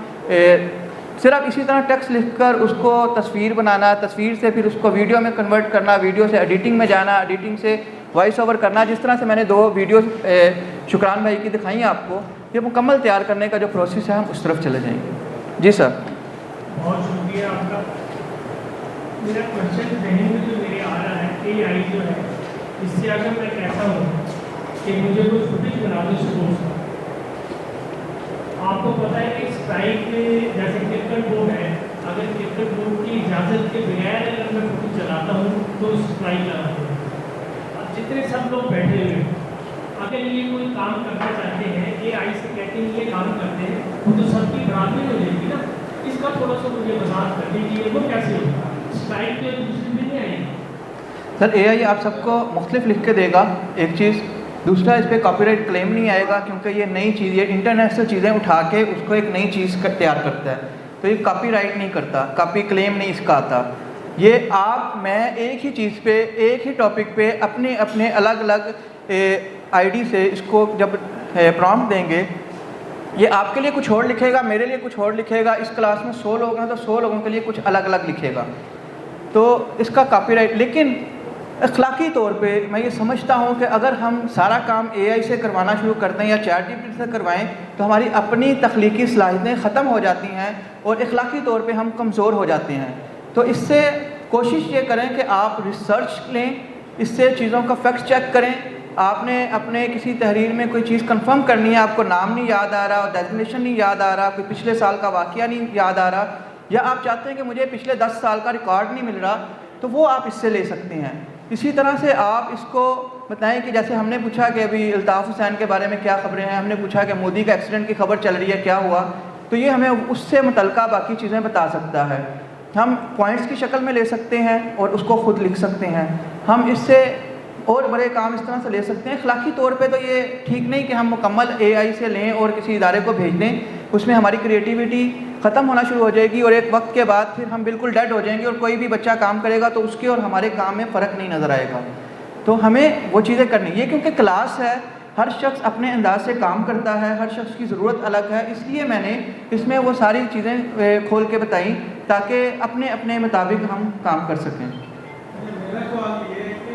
सिर्फ इसी तरह टेक्स्ट लिखकर उसको तस्वीर बनाना, तस्वीर से फिर उसको वीडियो में कन्वर्ट करना, वीडियो से एडिटिंग में जाना, एडिटिंग से वॉइस ओवर करना, जिस तरह से मैंने 2 वीडियो शुक्रान भाई की दिखाई है आपको, ये मुकम्मल तैयार करने का जो प्रोसेस है हम उस तरफ चले जाएंगे। जी सर। बहुत शुक्रिया आपका। मेरा क्वेश्चन जहन में जो मेरे आ रहा है AI जो है, इससे अगर मैं कहता हूँ कि मुझे कोई फुटेज बना दो स्पोर्ट्स का, आपको पता है कि स्ट्राइक में जैसे क्रिकेट बोर्ड है, अगर क्रिकेट बोर्ड की इजाज़त के बगैर अगर मैं फुटेज चलाता हूँ तो स्ट्राइक लगाते हैं। अब जितने सब लोग बैठे हुए, अगर ये कोई काम करना चाहते हैं, AI से कहते हैं ये काम करते हैं, वो तो सबकी बराबरी हो जाएगी ना। इसका थोड़ा सा मुझे वजाहत कर दीजिए, वो कैसे होगा? स्ट्राइक के दूसरी भी नहीं आएगी सर। AI आप सबको मुख्तलिफ लिख के देगा, एक चीज़। दूसरा, इस पर कॉपीराइट क्लेम नहीं आएगा, क्योंकि ये नई चीज़, ये इंटरनेशनल चीज़ें उठा के उसको एक नई चीज़ तैयार करता है, तो ये कॉपीराइट नहीं करता, कॉपी क्लेम नहीं इसका आता। ये मैं एक ही चीज़ पे, एक ही टॉपिक पे अपने अपने अलग अलग ID से इसको जब प्रॉम्प्ट देंगे, ये आपके लिए कुछ और लिखेगा, मेरे लिए कुछ और लिखेगा। इस क्लास में 100 लोग हैं तो 100 लोगों के लिए कुछ अलग अलग लिखेगा, तो इसका कॉपीराइट। लेकिन अखलाकी तौर पे मैं ये समझता हूँ कि अगर हम सारा काम AI से करवाना शुरू करते हैं या चैट GPT से करवाएं, तो हमारी अपनी तख्लीकी सलाहियतें ख़त्म हो जाती हैं और अखलाकी तौर पे हम कमज़ोर हो जाते हैं। तो इससे कोशिश ये करें कि आप रिसर्च लें, इससे चीज़ों का फैक्ट चेक करें। आपने अपने किसी तहरीर में कोई चीज़ कंफर्म करनी है, आपको नाम नहीं याद आ रहा, डेजिग्नेशन नहीं याद आ रहा, कोई पिछले साल का वाक़या नहीं याद आ रहा, या आप चाहते हैं कि मुझे पिछले 10 साल का रिकॉर्ड नहीं मिल रहा, तो वो आप इससे ले सकते हैं। इसी तरह से आप इसको बताएं कि जैसे हमने पूछा कि अभी अल्ताफ़ हुसैन के बारे में क्या खबरें हैं, हमने पूछा कि मोदी का एक्सीडेंट की खबर चल रही है, क्या हुआ, तो ये हमें उससे मुतल्लिक़ा बाकी चीज़ें बता सकता है। हम पॉइंट्स की शक्ल में ले सकते हैं और उसको ख़ुद लिख सकते हैं। हम इससे और बड़े काम इस तरह से ले सकते हैं। अखलाकी तौर पे तो ये ठीक नहीं कि हम मुकम्मल AI से लें और किसी इदारे को भेज दें, उसमें हमारी क्रिएटिविटी ख़त्म होना शुरू हो जाएगी और एक वक्त के बाद फिर हम बिल्कुल डेड हो जाएंगे और कोई भी बच्चा काम करेगा तो उसके और हमारे काम में फ़र्क नहीं नज़र आएगा। तो हमें वो चीज़ें करनी है, क्योंकि क्लास है, हर शख्स अपने अंदाज से काम करता है, हर शख्स की ज़रूरत अलग है, इसलिए मैंने इसमें वो सारी चीज़ें खोल के बताई ताकि अपने अपने मुताबिक हम काम कर सकें। मेरा सवाल ये है कि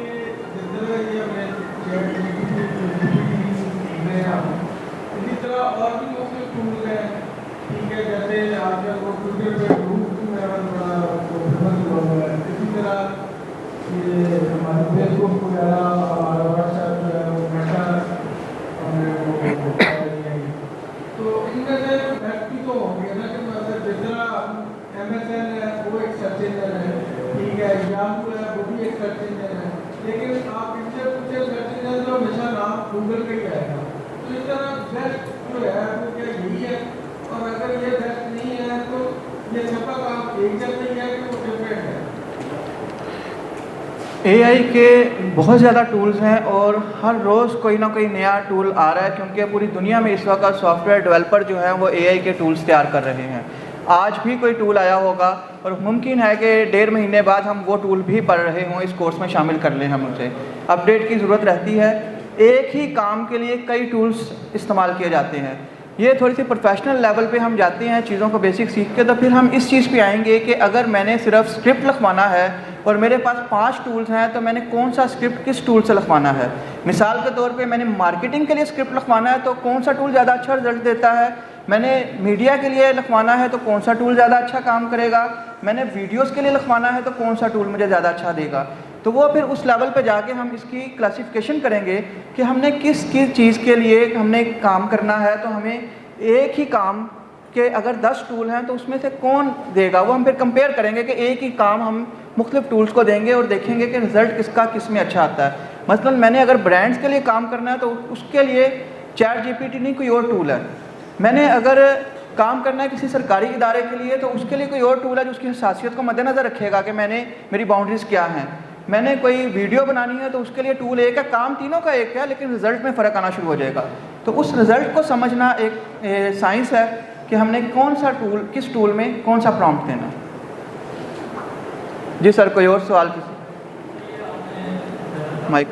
इसी तरह और भी मुख्तलिफ टूल्स हैं, ठीक है, जैसे आजकल वो ट्विटर पे ग्रुप मेरा बड़ा फेमस हुआ है, इसी तरह ये हमारे फेसबुक वगैरह हमारा व्हाट्सएप जो है वो मेटा तो इनमें से बेस्ट भी तो होंगे ना, कि मतलब जिस तरह MSN है वो एक सर्च इंजन है, ठीक है, याहू है वो भी एक सर्च इंजन है, लेकिन आप इनसे पूछे सर्च इंजन तो हमेशा नाम गूगल का ही आएगा। तो इस तरह बेस्ट जो है वो क्या यही है, और अगर ये बेस्ट नहीं है तो ये सबका काम एक जैसा ही है कि वो डिफरेंट है। AI के बहुत ज़्यादा टूल्स हैं और हर रोज़ कोई ना कोई नया टूल आ रहा है, क्योंकि पूरी दुनिया में इस वक्त सॉफ्टवेयर डेवलपर जो हैं वो AI के टूल्स तैयार कर रहे हैं। आज भी कोई टूल आया होगा और मुमकिन है कि 1.5 महीने बाद हम वो टूल भी पढ़ रहे हों, इस कोर्स में शामिल कर लें। हम उसे अपडेट की ज़रूरत रहती है। एक ही काम के लिए कई टूल्स इस्तेमाल किए जाते हैं। ये थोड़ी सी प्रोफेशनल लेवल पे हम जाते हैं चीज़ों को बेसिक सीख के, तो फिर हम इस चीज़ पे आएंगे कि अगर मैंने सिर्फ स्क्रिप्ट लिखवाना है और मेरे पास 5 टूल्स हैं तो मैंने कौन सा स्क्रिप्ट किस टूल से लिखवाना है। मिसाल के तौर पे मैंने मार्केटिंग के लिए स्क्रिप्ट लिखवाना है तो कौन सा टूल ज़्यादा अच्छा रिजल्ट देता है, मैंने मीडिया के लिए लिखवाना है तो कौन सा टूल ज़्यादा अच्छा काम करेगा, मैंने वीडियोज़ के लिए लिखवाना है तो कौन सा टूल मुझे ज़्यादा अच्छा देगा। तो वो फिर उस लेवल पे जाके हम इसकी क्लासिफिकेशन करेंगे कि हमने किस चीज़ के लिए हमने काम करना है। तो हमें एक ही काम के अगर 10 टूल हैं तो उसमें से कौन देगा, वो हम फिर कंपेयर करेंगे कि एक ही काम हम मुख्तलिफ टूल्स को देंगे और देखेंगे कि रिज़ल्ट किसका किस में अच्छा आता है। मसलन मैंने अगर ब्रांड्स के लिए काम करना है तो उसके लिए ChatGPT नहीं कोई और टूल है। मैंने अगर काम करना है किसी सरकारी इदारे के लिए तो उसके लिए कोई और टूल है जो उसकी हसासियत को मद्देनज़र रखेगा कि मेरी बाउंड्रीज़ क्या हैं। मैंने कोई वीडियो बनानी है तो उसके लिए टूल एक है, काम तीनों का एक है, लेकिन रिज़ल्ट में फ़र्क आना शुरू हो जाएगा। तो उस रिज़ल्ट को समझना एक साइंस है कि हमने कौन सा टूल किस टूल में कौन सा प्रॉम्प्ट देना। जी सर, कोई और सवाल किसी? माइक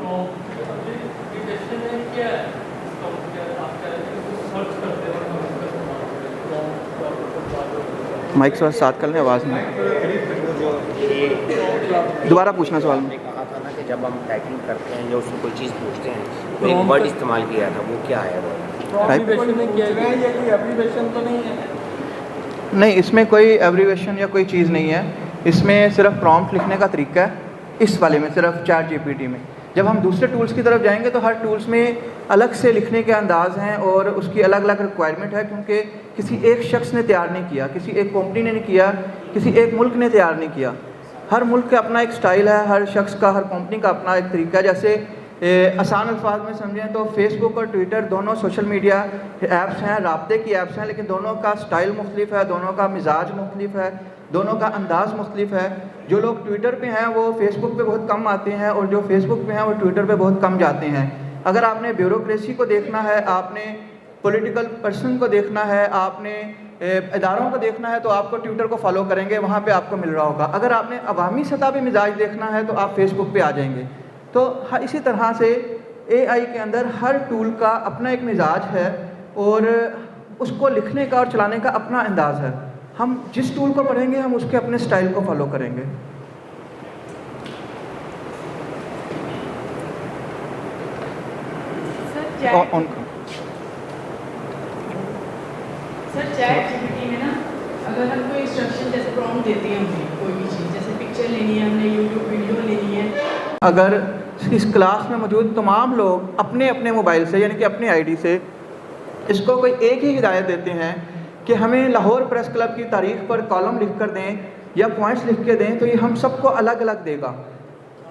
माइक से साथ कर लें, आवाज़ में दोबारा पूछना सवाल में। कहा था ना कि जब हम टाइपिंग करते हैं या उससे कोई चीज़ पूछते हैं तो एक वर्ड इस्तेमाल किया था, वो क्या है? नहीं, इसमें कोई एब्रीवेशन या कोई चीज़ नहीं है। इसमें सिर्फ प्रॉम्प्ट लिखने का तरीका है, इस वाले में सिर्फ ChatGPT में। जब हम दूसरे टूल्स की तरफ जाएंगे तो हर टूल्स में अलग से लिखने के अंदाज़ हैं और उसकी अलग अलग रिक्वायरमेंट है, क्योंकि किसी एक शख्स ने तैयार नहीं किया, किसी एक कंपनी ने नहीं किया, किसी एक मुल्क ने तैयार नहीं किया। हर मुल्क का अपना एक स्टाइल है, हर शख्स का, हर कंपनी का अपना एक तरीका है। जैसे आसान अल्फाज में समझें तो फेसबुक और ट्विटर दोनों सोशल मीडिया ऐप्स हैं, राब्ते की ऐप्स हैं, लेकिन दोनों का स्टाइल मुख्तलिफ है, दोनों का मिजाज मुख्तलिफ है, दोनों का अंदाज़ मुख्तलिफ है। जो लोग ट्विटर पे हैं वो फेसबुक पे बहुत कम आते हैं और जो फेसबुक पे हैं वो ट्विटर पे बहुत कम जाते हैं। अगर आपने ब्यूरोक्रेसी को देखना है, आपने पॉलिटिकल पर्सन को देखना है, आपने इदारों को देखना है तो आपको ट्विटर को फॉलो करेंगे, वहाँ पे आपको मिल रहा होगा। अगर आपने अवामी सतह पे मिजाज देखना है तो आप फेसबुक पे आ जाएंगे। तो इसी तरह से AI के अंदर हर टूल का अपना एक मिजाज है और उसको लिखने का और चलाने का अपना अंदाज़ है। हम जिस टूल को पढ़ेंगे हम उसके अपने स्टाइल को फॉलो करेंगे। सर ChatGPT में ना अगर हम कोई इंस्ट्रक्शन जैसे प्रॉम्प्ट देते हैं हमें कोई भी चीज़, जैसे पिक्चर लेनी है, हमने यूट्यूब वीडियो लेनी है, अगर इस क्लास में मौजूद तमाम लोग अपने अपने मोबाइल से यानी कि अपनी आईडी से इसको कोई एक ही हिदायत देते हैं कि हमें लाहौर प्रेस क्लब की तारीख पर कॉलम लिख कर दें या पॉइंट्स लिख के दें, तो ये हम सबको अलग अलग देगा।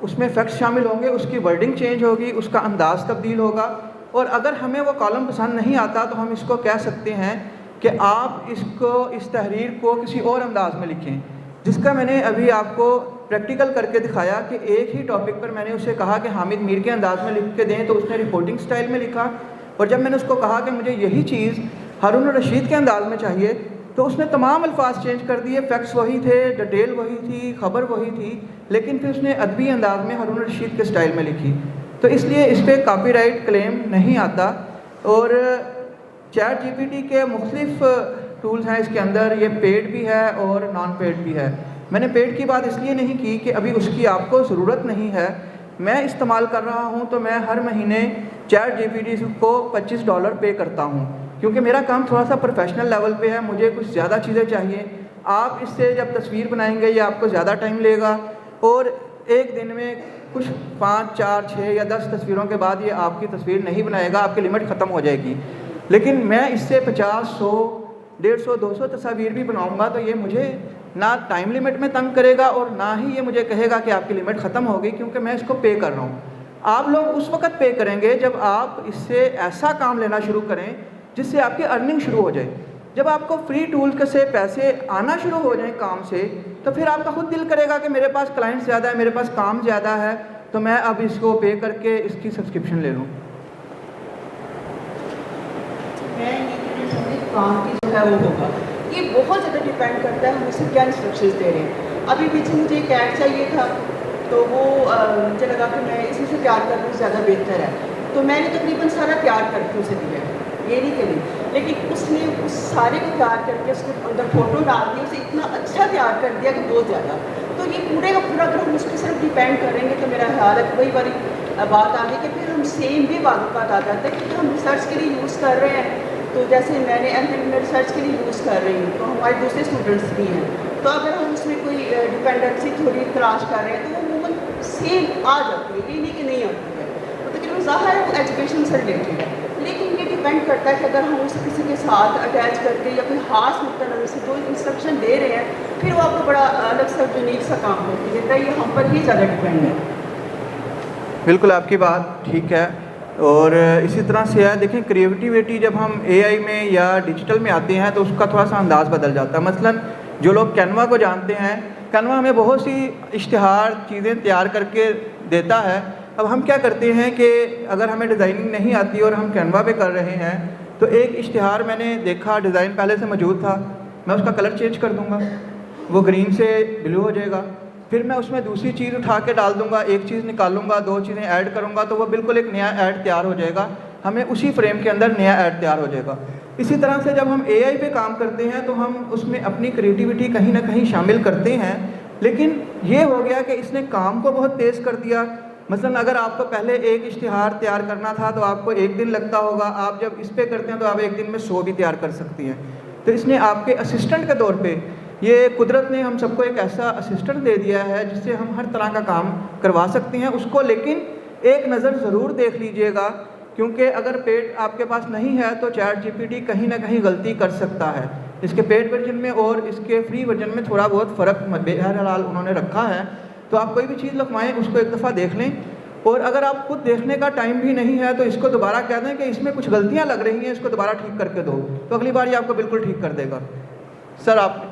उसमें फैक्ट्स शामिल होंगे, उसकी वर्डिंग चेंज होगी, उसका अंदाज़ तब्दील होगा। और अगर हमें वो कॉलम पसंद नहीं आता तो हम इसको कह सकते हैं कि आप इस तहरीर को किसी और अंदाज में लिखें, जिसका मैंने अभी आपको प्रैक्टिकल करके दिखाया कि एक ही टॉपिक पर मैंने उसे कहा कि हामिद मीर के अंदाज में लिख के दें, तो उसने रिपोर्टिंग स्टाइल में लिखा। और जब मैंने उसको कहा कि मुझे यही चीज़ हारून रशीद के अंदाज में चाहिए, तो उसने तमाम अल्फाज चेंज कर दिए। फैक्ट्स वही थे, डिटेल वही थी, ख़बर वही थी, लेकिन फिर उसने अदबी अंदाज में हारून रशीद के स्टाइल में लिखी। तो इसलिए इस पर कॉपीराइट क्लेम नहीं आता। और चैट जीपीटी के मुख्तलिफ टूल्स हैं इसके अंदर, ये पेड भी है और नॉन पेड भी है। मैंने पेड की बात इसलिए नहीं की कि अभी उसकी आपको ज़रूरत नहीं है। मैं इस्तेमाल कर रहा हूँ तो मैं हर महीने चैट जीपीटी को $25 पे करता हूँ, क्योंकि मेरा काम थोड़ा सा प्रोफेशनल लेवल पे है, मुझे कुछ ज़्यादा चीज़ें चाहिए। आप इससे जब तस्वीर बनाएंगे ये आपको ज़्यादा टाइम लेगा, और एक दिन में कुछ 5, 4, 6 या 10 तस्वीरों के बाद ये आपकी तस्वीर नहीं बनाएगा, आपकी लिमिट ख़त्म हो जाएगी। लेकिन मैं इससे 50, 100, 150, 200 तस्वीर भी बनाऊँगा तो ये मुझे ना टाइम लिमिट में तंग करेगा और ना ही ये मुझे कहेगा कि आपकी लिमिट ख़त्म हो गई, क्योंकि मैं इसको पे कर रहा हूँ। आप लोग उस वक़्त पे करेंगे जब आप इससे ऐसा काम लेना शुरू करें जिससे आपकी अर्निंग शुरू हो जाए। जब आपको फ्री टूल से पैसे आना शुरू हो जाएं काम से, तो फिर आपका खुद दिल करेगा कि मेरे पास क्लाइंट ज़्यादा है, मेरे पास काम ज़्यादा है, तो मैं अब इसको पे करके इसकी सब्सक्रिप्शन ले लूँ। मैं ये कहना चाहूँगी काम की जो है वो होगा, ये बहुत ज़्यादा डिपेंड करता है हम उसे क्या इंस्ट्रक्शंस दे रहे हैं। अभी पीछे मुझे एक ऐड चाहिए था, तो वो मुझे लगा कि मैं इसी से तैयार कर लूँ, ज़्यादा बेहतर है, तो मैंने तकरीबन सारा तैयार करके उसे दिया, ये नहीं करी, लेकिन उसने उस सारे को तैयार करके उसके अंदर फ़ोटो डाल दी, उसे इतना अच्छा तैयार कर दिया कि बहुत ज़्यादा। तो ये पूरे का पूरा अगर हम उस पर सिर्फ डिपेंड करेंगे तो मेरा ख्याल है वही वाली बात आ गई कि फिर हम सेम भी बात आ जाता है, क्योंकि हम रिसर्च के लिए यूज़ कर रहे हैं। तो जैसे मैंने एमफिल में रिसर्च के लिए यूज़ कर रही हूँ, तो हमारे दूसरे स्टूडेंट्स भी हैं, तो अगर हम उसमें कोई डिपेंडेंसी थोड़ी तलाश कर रहे हैं तो वो अमूमन सेम आ जाती है, ये नहीं कि नहीं आती है। तो तकरीबन ज़ाहिर है वो एजुकेशन से रिलेटेड है, लेकिन ये डिपेंड करता है कि अगर हम उसे किसी के साथ अटैच करके या कोई खास नुक्ता नज़र से जो इंस्ट्रक्शन दे रहे हैं, फिर वो आपको बड़ा अलग सा यूनिक सा काम करके देता है। ये हम पर ही ज़्यादा डिपेंड है। बिल्कुल आपकी बात ठीक है। और इसी तरह से है, देखें क्रिएटिविटी जब हम एआई में या डिजिटल में आते हैं तो उसका थोड़ा सा अंदाज़ बदल जाता है। मसलन जो लोग कैनवा को जानते हैं, कैनवा हमें बहुत सी इश्तिहार चीज़ें तैयार करके देता है। अब हम क्या करते हैं कि अगर हमें डिज़ाइनिंग नहीं आती और हम कैनवा पे कर रहे हैं, तो एक इश्तिहार मैंने देखा डिज़ाइन पहले से मौजूद था, मैं उसका कलर चेंज कर दूँगा, वो ग्रीन से ब्लू हो जाएगा, फिर मैं उसमें दूसरी चीज़ उठा के डाल दूँगा, एक चीज़ निकालूंगा, 2 चीज़ें ऐड करूँगा, तो वो बिल्कुल एक नया ऐड तैयार हो जाएगा, हमें उसी फ्रेम के अंदर नया ऐड तैयार हो जाएगा। इसी तरह से जब हम एआई पे काम करते हैं तो हम उसमें अपनी क्रिएटिविटी कहीं ना कहीं शामिल करते हैं, लेकिन ये हो गया कि इसने काम को बहुत तेज़ कर दिया। मसलन अगर आपको पहले एक इश्तिहार तैयार करना था तो आपको 1 दिन लगता होगा, आप जब इस पे करते हैं तो आप 1 दिन में 100 भी तैयार कर सकती हैं। तो इसने आपके असिस्टेंट के तौर पे, ये कुदरत ने हम सबको एक ऐसा असिस्टेंट दे दिया है जिससे हम हर तरह का काम करवा सकते हैं उसको। लेकिन एक नज़र ज़रूर देख लीजिएगा, क्योंकि अगर पेड आपके पास नहीं है तो चैट जीपीटी कहीं ना कहीं गलती कर सकता है। इसके पेड वर्जन में और इसके फ्री वर्जन में थोड़ा बहुत फ़र्क बहरहाल उन्होंने रखा है। तो आप कोई भी चीज़ लिखवाएं उसको एक दफ़ा देख लें, और अगर आप खुद देखने का टाइम भी नहीं है तो इसको दोबारा कह दें कि इसमें कुछ गलतियाँ लग रही हैं, इसको दोबारा ठीक करके दो, तो अगली बार ये आपको बिल्कुल ठीक कर देगा। सर आप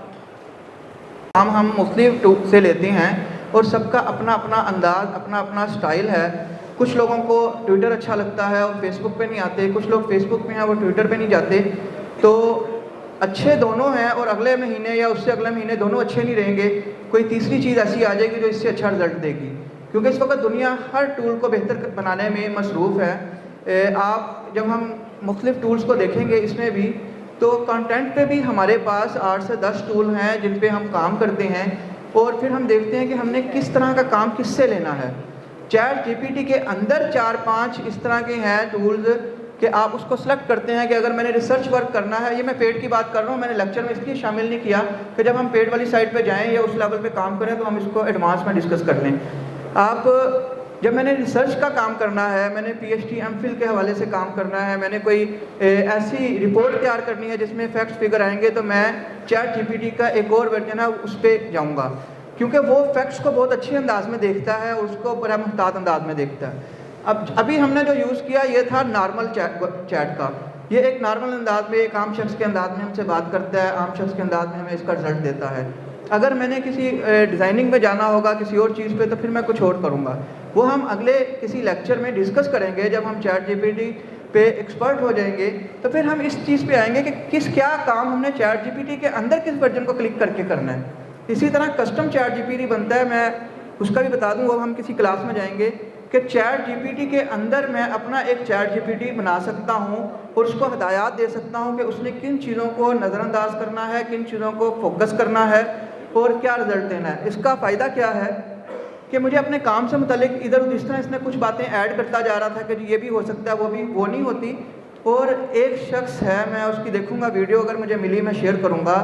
हम मुख्तलिफ टूल से लेते हैं और सबका अपना अपना अंदाज़, अपना अपना स्टाइल है। कुछ लोगों को ट्विटर अच्छा लगता है और फेसबुक पे नहीं आते, कुछ लोग फेसबुक पे हैं वो ट्विटर पे नहीं जाते। तो अच्छे दोनों हैं और अगले महीने या उससे अगले महीने दोनों अच्छे नहीं रहेंगे, कोई तीसरी चीज़ ऐसी आ जाएगी जो इससे अच्छा रिजल्ट देगी, क्योंकि इस वक्त दुनिया हर टूल को बेहतर बनाने में मसरूफ़ है। आप जब हम मुख्तलिफ टूल्स को देखेंगे इसमें भी, तो कंटेंट पे भी हमारे पास 8 से 10 टूल हैं जिन पे हम काम करते हैं, और फिर हम देखते हैं कि हमने किस तरह का काम किससे लेना है। चैट जीपीटी के अंदर 4-5 इस तरह के हैं टूल्स कि आप उसको सेलेक्ट करते हैं कि अगर मैंने रिसर्च वर्क करना है, ये मैं पेड की बात कर रहा हूँ, मैंने लेक्चर में इसलिए शामिल नहीं किया कि जब हम पेड वाली साइट पे जाएं या उस लेवल पे काम करें तो हम इसको एडवांस में डिस्कस कर लें। आप जब मैंने रिसर्च का काम करना है, मैंने पीएचडी एमफिल के हवाले से काम करना है, मैंने कोई ऐसी रिपोर्ट तैयार करनी है जिसमें फैक्ट्स फिगर आएंगे, तो मैं चैट जीपीटी का एक और वर्जन है उस पर जाऊँगा, क्योंकि वो फैक्ट्स को बहुत अच्छे अंदाज में देखता है, उसको बड़ा मुहतात अंदाज में देखता है। अब अभी हमने जो यूज़ किया ये था नॉर्मल चैट का। ये एक नॉर्मल अंदाज में, एक आम शख्स के अंदाज में हमसे बात करता है, आम शख्स के अंदाज में हमें इसका रिजल्ट देता है। अगर मैंने किसी डिज़ाइनिंग में जाना होगा किसी और चीज़ पे, तो फिर मैं कुछ और करूँगा। वो हम अगले किसी लेक्चर में डिस्कस करेंगे। जब हम चैट जीपीटी पे एक्सपर्ट हो जाएंगे तो फिर हम इस चीज़ पे आएंगे कि क्या काम हमने चैट जीपीटी के अंदर किस वर्जन को क्लिक करके करना है। इसी तरह कस्टम चैट जीपीटी बनता है, मैं उसका भी बता दूँ, वो हम किसी क्लास में जाएंगे कि चैट जीपीटी के अंदर मैं अपना एक चैट जीपीटी बना सकता हूँ और उसको हदायत दे सकता हूँ कि उसने किन चीज़ों को नज़रअंदाज करना है, किन चीज़ों को फोकस करना है और क्या रिज़ल्ट देना है। इसका फ़ायदा क्या है कि मुझे अपने काम से मुतल्लिक इधर उधर, इस तरह इसने कुछ बातें ऐड करता जा रहा था कि ये भी हो सकता है, वो नहीं होती। और एक शख्स है, मैं उसकी देखूँगा वीडियो, अगर मुझे मिली मैं शेयर करूँगा।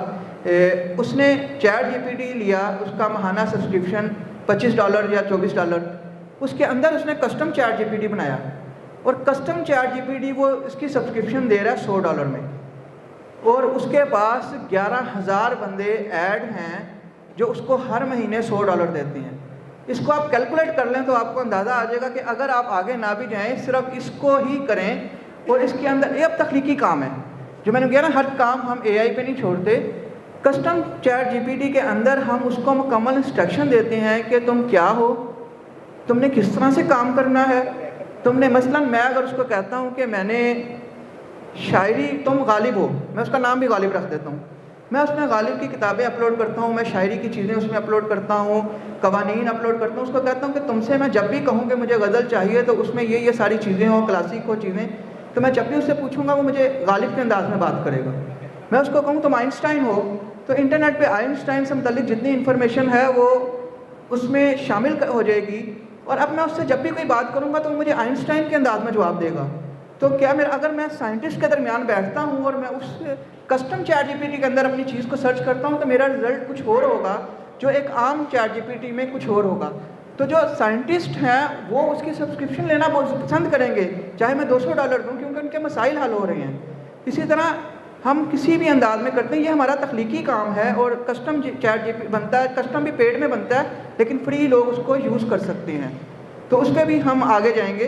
उसने चैट जीपीटी लिया, उसका माहाना सब्सक्रिप्शन $25 या $24, उसके अंदर उसने कस्टम चैट जीपीटी बनाया और कस्टम चैट जीपीटी वो इसकी सब्सक्रिप्शन दे रहा है $100 में, और उसके पास 11,000 बंदे ऐड हैं जो उसको हर महीने $100 देते हैं। इसको आप कैलकुलेट कर लें तो आपको अंदाज़ा आ जाएगा कि अगर आप आगे ना भी जाएं, सिर्फ इसको ही करें। और इसके अंदर ये अब तख्लीकी काम है, जो मैंने कहा ना, हर काम हम AI पे नहीं छोड़ते। कस्टम चैट जीपीटी के अंदर हम उसको मुकम्मल इंस्ट्रक्शन देते हैं कि तुम क्या हो, तुमने किस तरह से काम करना है। तुमने मसलन, मैं अगर उसको कहता हूँ कि मैंने शायरी, तुम गालिब हो, मैं उसका नाम भी गालिब रख देता हूँ, मैं उसमें गालिब की किताबें अपलोड करता हूँ, मैं शायरी की चीज़ें उसमें अपलोड करता हूँ, कवानीन अपलोड करता हूँ। उसको कहता हूँ कि तुमसे मैं जब भी कहूँ कि मुझे गज़ल चाहिए तो उसमें ये सारी चीज़ें हो, क्लासिक हो चीज़ें, तो मैं जब भी उससे पूछूँगा वो मुझे गालिब के अंदाज में बात करेगा। मैं उसको कहूँ तुम आइंस्टाइन हो, तो इंटरनेट पर आइंस्टाइन से मुतल्लिक जितनी इन्फॉर्मेशन है वो उसमें शामिल हो जाएगी। और अब मैं उससे जब भी कोई बात करूँगा तो मुझे आइंस्टाइन के अंदाज में जवाब देगा। तो क्या अगर मैं साइंटिस्ट के दरमियान बैठता हूँ और मैं उस कस्टम चैट जीपीटी के अंदर अपनी चीज़ को सर्च करता हूँ तो मेरा रिज़ल्ट कुछ और होगा, जो एक आम चैट जीपीटी में कुछ और होगा। तो जो साइंटिस्ट हैं वो उसकी सब्सक्रिप्शन लेना बहुत पसंद करेंगे, चाहे मैं $200 दूँ, क्योंकि उनके मसाइल हल हो रहे हैं। इसी तरह हम किसी भी अंदाज में करते हैं, ये हमारा तख्लीकी काम है। और कस्टम चैट जीपीटी बनता है, कस्टम भी पेड में बनता है, लेकिन फ्री लोग उसको यूज़ कर सकते हैं। तो उस पर भी हम आगे जाएंगे।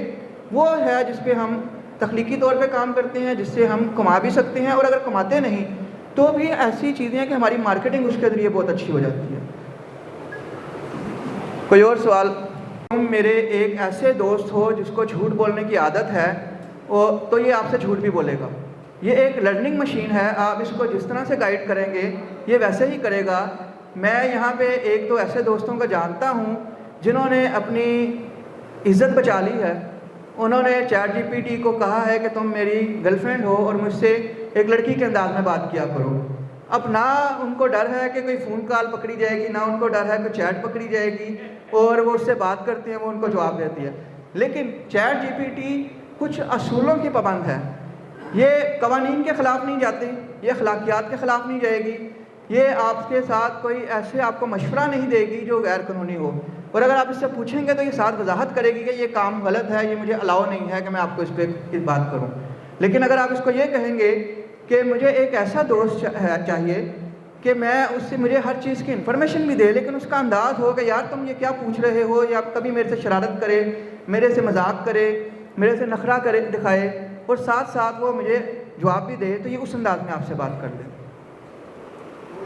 वो है जिस पे हम तख्लीकी तौर पे काम करते हैं, जिससे हम कमा भी सकते हैं, और अगर कमाते नहीं तो भी ऐसी चीज़ें हैं कि हमारी मार्केटिंग उसके ज़रिए बहुत अच्छी हो जाती है। कोई और सवाल? तुम मेरे एक ऐसे दोस्त हो जिसको झूठ बोलने की आदत है, और तो ये आपसे झूठ भी बोलेगा। ये एक लर्निंग मशीन है, आप इसको जिस तरह से गाइड करेंगे ये वैसे ही करेगा। मैं यहाँ पे एक दो ऐसे दोस्तों को जानता हूँ जिन्होंने अपनी इज़्ज़त बचा ली है। उन्होंने चैट जीपीटी को कहा है कि तुम मेरी गर्लफ्रेंड हो और मुझसे एक लड़की के अंदाज में बात किया करो। अब ना उनको डर है कि कोई फ़ोन कॉल पकड़ी जाएगी, ना उनको डर है कि चैट पकड़ी जाएगी, और वो उससे बात करते हैं, वो उनको जवाब देती है। लेकिन चैट जीपीटी कुछ असूलों की पाबंद है। ये कवानीन के ख़िलाफ़ नहीं जाती, ये अखलाकियात के ख़िलाफ़ नहीं जाएगी, ये आपके साथ कोई ऐसे आपको मशवरा नहीं देगी जो गैर कानूनी हो। और अगर आप इससे पूछेंगे तो ये साथ वजाहत करेगी कि ये काम गलत है, ये मुझे अलाउ नहीं है कि मैं आपको इस पर इस बात करूं। लेकिन अगर आप इसको ये कहेंगे कि मुझे एक ऐसा दोस्त चाहिए कि मैं उससे मुझे हर चीज़ की इन्फॉर्मेशन भी दे, लेकिन उसका अंदाज़ हो कि यार तुम ये क्या पूछ रहे हो, या कभी मेरे से शरारत करे, मेरे से मजाक करे, मेरे से नखरा करे दिखाए, और साथ साथ वो मुझे जवाब भी दे, तो ये उस अंदाज में आपसे बात कर ले।